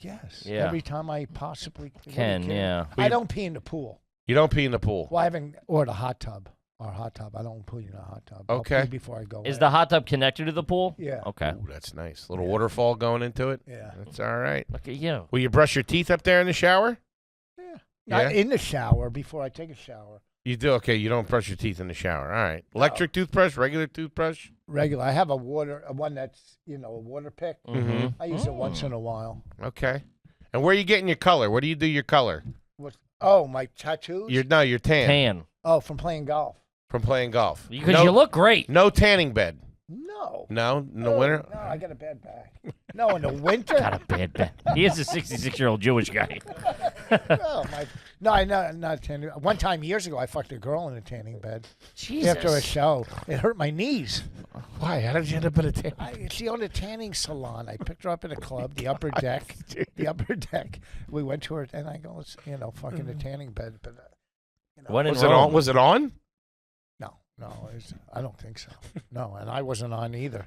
Yes. Yeah. Every time I possibly Can, yeah. I don't pee in the pool. You don't pee in the pool. Well, I haven't, or the hot tub. Our hot tub. I don't pee in a hot tub. Okay. I'll pee before I go Is in. the hot tub connected to the pool? Yeah. Okay. Ooh, that's nice. Little waterfall going into it. Yeah. That's all right. Look at you. Will you brush your teeth up there in the shower? Yeah. Not Yeah? in the shower before I take a shower. You do? Okay, you don't brush your teeth in the shower. All right. Electric toothbrush, regular toothbrush? Regular. I have a one that's, a water pick. Mm-hmm. I use it once in a while. Okay. And where are you getting your color? Where do you do your color? My tattoos? Your tan. Tan. Oh, from playing golf. From playing golf. Because you look great. No tanning bed. No. No? In the winter? No, I got a bad back. No, in the winter? Got a bad back. He is a 66-year-old Jewish guy. I'm not tanning. One time years ago, I fucked a girl in a tanning bed. Jesus. After a show. It hurt my knees. Why? How did you end up in a tanning? She owned a tanning salon. I picked her up in a club, the upper deck. The upper deck. We went to her, and I go, fucking a tanning bed. But, When in Was it Rome. on? Was it on? No, I don't think so. No, and I wasn't on either.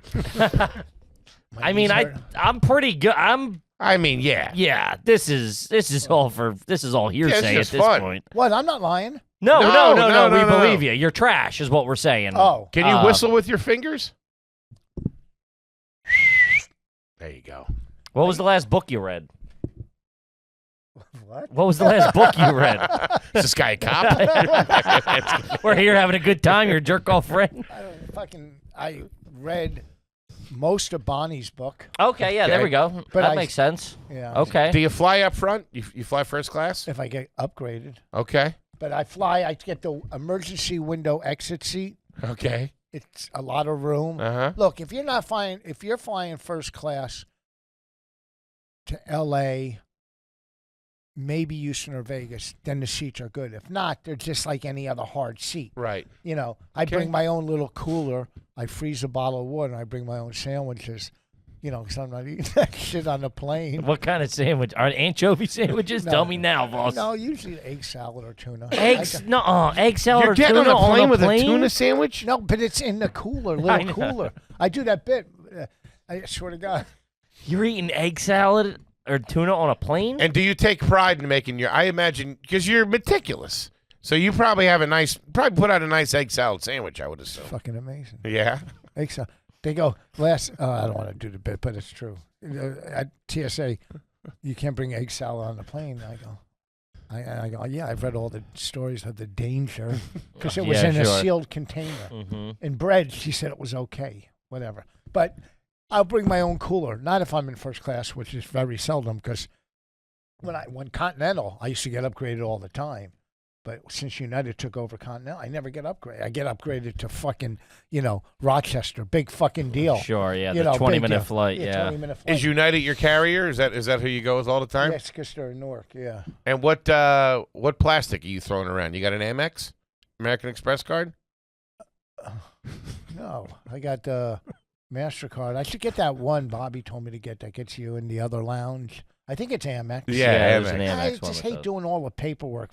I mean, I'm pretty good. I mean, yeah. Yeah, this is all hearsay at just this fun. point. What? I'm not lying. No, No, we no. believe you. You're trash, is what we're saying. Oh. Can you whistle with your fingers? There you go. What was the last book you read? What? What was the last book you read? Is this guy a cop? We're here having a good time. You're a jerk off friend. I read most of Bonnie's book. Okay, yeah, there we go. But That makes sense. Yeah. Okay. Do you fly up front? You fly first class? If I get upgraded. Okay. But I get the emergency window exit seat. Okay. It's a lot of room. Uh-huh. Look, if you're flying first class to LA, maybe Houston or Vegas, then the seats are good. If not, they're just like any other hard seat. Right. I bring my own little cooler. I freeze a bottle of water, and I bring my own sandwiches. Because I'm not eating that shit on the plane. What kind of sandwich? Are anchovy sandwiches? No. Tell me now, boss. No, usually egg salad or tuna. Eggs? No, egg salad You're or getting tuna on a plane with plane? a tuna sandwich? No, but it's in the cooler, I little know. cooler. I do that bit. I swear to God. You're eating egg salad or tuna on a plane? And do you take pride in making I imagine, because you're meticulous. So you probably put out a nice egg salad sandwich, I would assume. Fucking amazing. Yeah. Egg salad. They go, I don't want to do the bit, but it's true. At TSA, you can't bring egg salad on the plane. I go, yeah, I've read all the stories of the danger because it was Yeah, in a sure. sealed container. Mm-hmm. In bread, she said it was okay, whatever. But I'll bring my own cooler, not if I'm in first class, which is very seldom because when Continental, I used to get upgraded all the time. But since United took over Continental, I never get upgraded. I get upgraded to fucking, Rochester. Big fucking deal. Sure, yeah, You the know, big 20-minute deal. flight, yeah. 20-minute flight. Is United your carrier? Is that who you go with all the time? Yes, Worcester and Newark, yeah. And what plastic are you throwing around? You got an Amex? American Express card? No, I got MasterCard. I should get that one Bobby told me to get that gets you in the other lounge. I think it's Amex. Yeah, there's an Amex. Amex I one just with hate those. doing all the paperwork,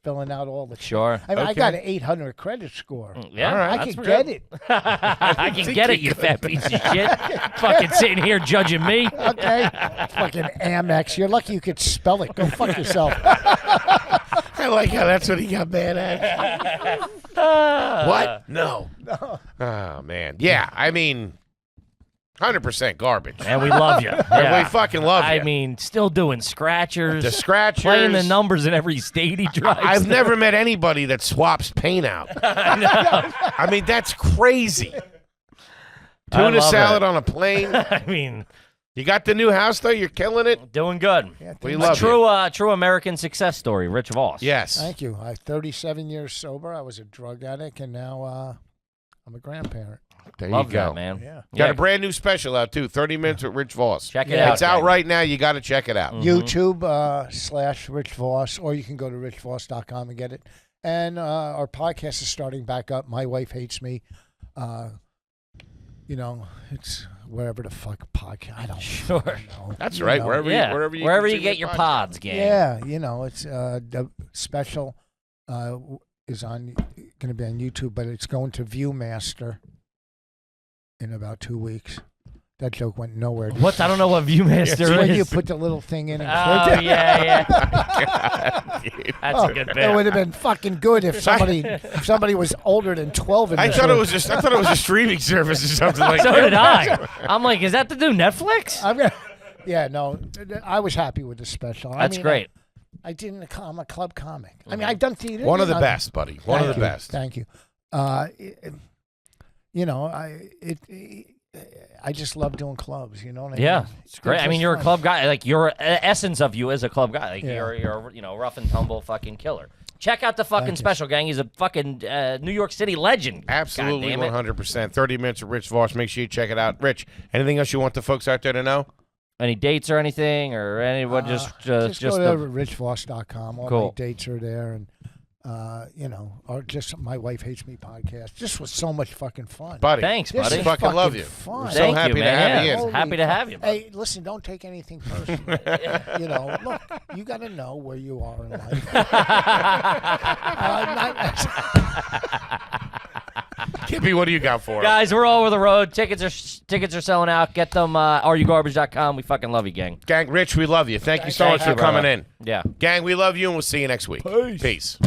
filling out all the shit. Sure. I mean, I Okay. got an 800 credit score. Yeah, All right. I that's could real. get it. I can get it, you fat piece of shit. Fucking sitting here judging me. Okay. Fucking Amex. You're lucky you could spell it. Go fuck yourself. I like how that's what he got mad at. What? No. Oh, man. Yeah, I mean, 100% garbage. And we love you. We fucking love you. I mean, still doing scratchers. The scratchers. Playing the numbers in every state he drives. I've never met anybody that swaps paint out. I mean, that's crazy. Tuna love salad it. on a plane. I mean, You got the new house, though? You're killing it? doing good. Yeah, We thank- love you. True American success story, Rich Voss. Yes. Thank you. I'm 37 years sober. I was a drug addict, and now I'm a grandparent. There Love you go. that, man. Yeah. Got a brand new special out, too. 30 Minutes with Rich Voss. Check it Yeah. out. It's out gang. right now. You got to check it out. YouTube / Rich Voss, or you can go to richvoss.com and get it. And our podcast is starting back up. My Wife Hates Me. You know, it's wherever the fuck podcast. I don't Sure. know. That's You right. know. Wherever Yeah. you, wherever you you consume get your podcast. pods, gang. Yeah, you know, it's the special is on going to be on YouTube, but it's going to Viewmaster in about 2 weeks. That joke went nowhere. What? I don't know what Viewmaster It's when is. you put the little thing in and Oh, click it. yeah. That's Oh, a good it bit. would have been fucking good if somebody was older than 12. In I this thought it room. was just. I thought it was a streaming service or something like So that. did I. I'm like, is that the new Netflix? Yeah, no, I was happy with the special. That's great. I didn't. I'm a club comic. I mean, I've done theater. One of the I've- best, buddy. One of Thank the you. best. Thank you. You know, I just love doing clubs. You know what I Yeah, mean? it's great. They're I mean, just you're a fun. club guy. Like, your essence of you is a club guy. Like, Yeah. you're rough and tumble fucking killer. Check out the fucking Thank you. special, gang. He's a fucking New York City legend. Absolutely, God damn it. 100%. 30 Minutes with Rich Voss. Make sure you check it out. Rich, anything else you want the folks out there to know? Any dates or anything, or anyone? Just go to the, richvoss.com. All Cool. my dates are there, and you know, or just My Wife Hates Me podcast. Just was so much fucking fun. Buddy. Thanks, This buddy. is Fucking love you. fun. We're so Thank happy you, to man. have you Yeah. in. Holy Happy to fuck. have you, bud. Hey, listen, don't take anything personal. You know, look, you got to know where you are in life. Kippy, what do you got for us? Guys, we're all over the road. Tickets are selling out. Get them. RUGarbage.com. We fucking love you, gang. Gang, Rich, we love you. Thank you so Thank much you, for coming brother. in. Yeah. Gang, we love you, and we'll see you next week. Peace.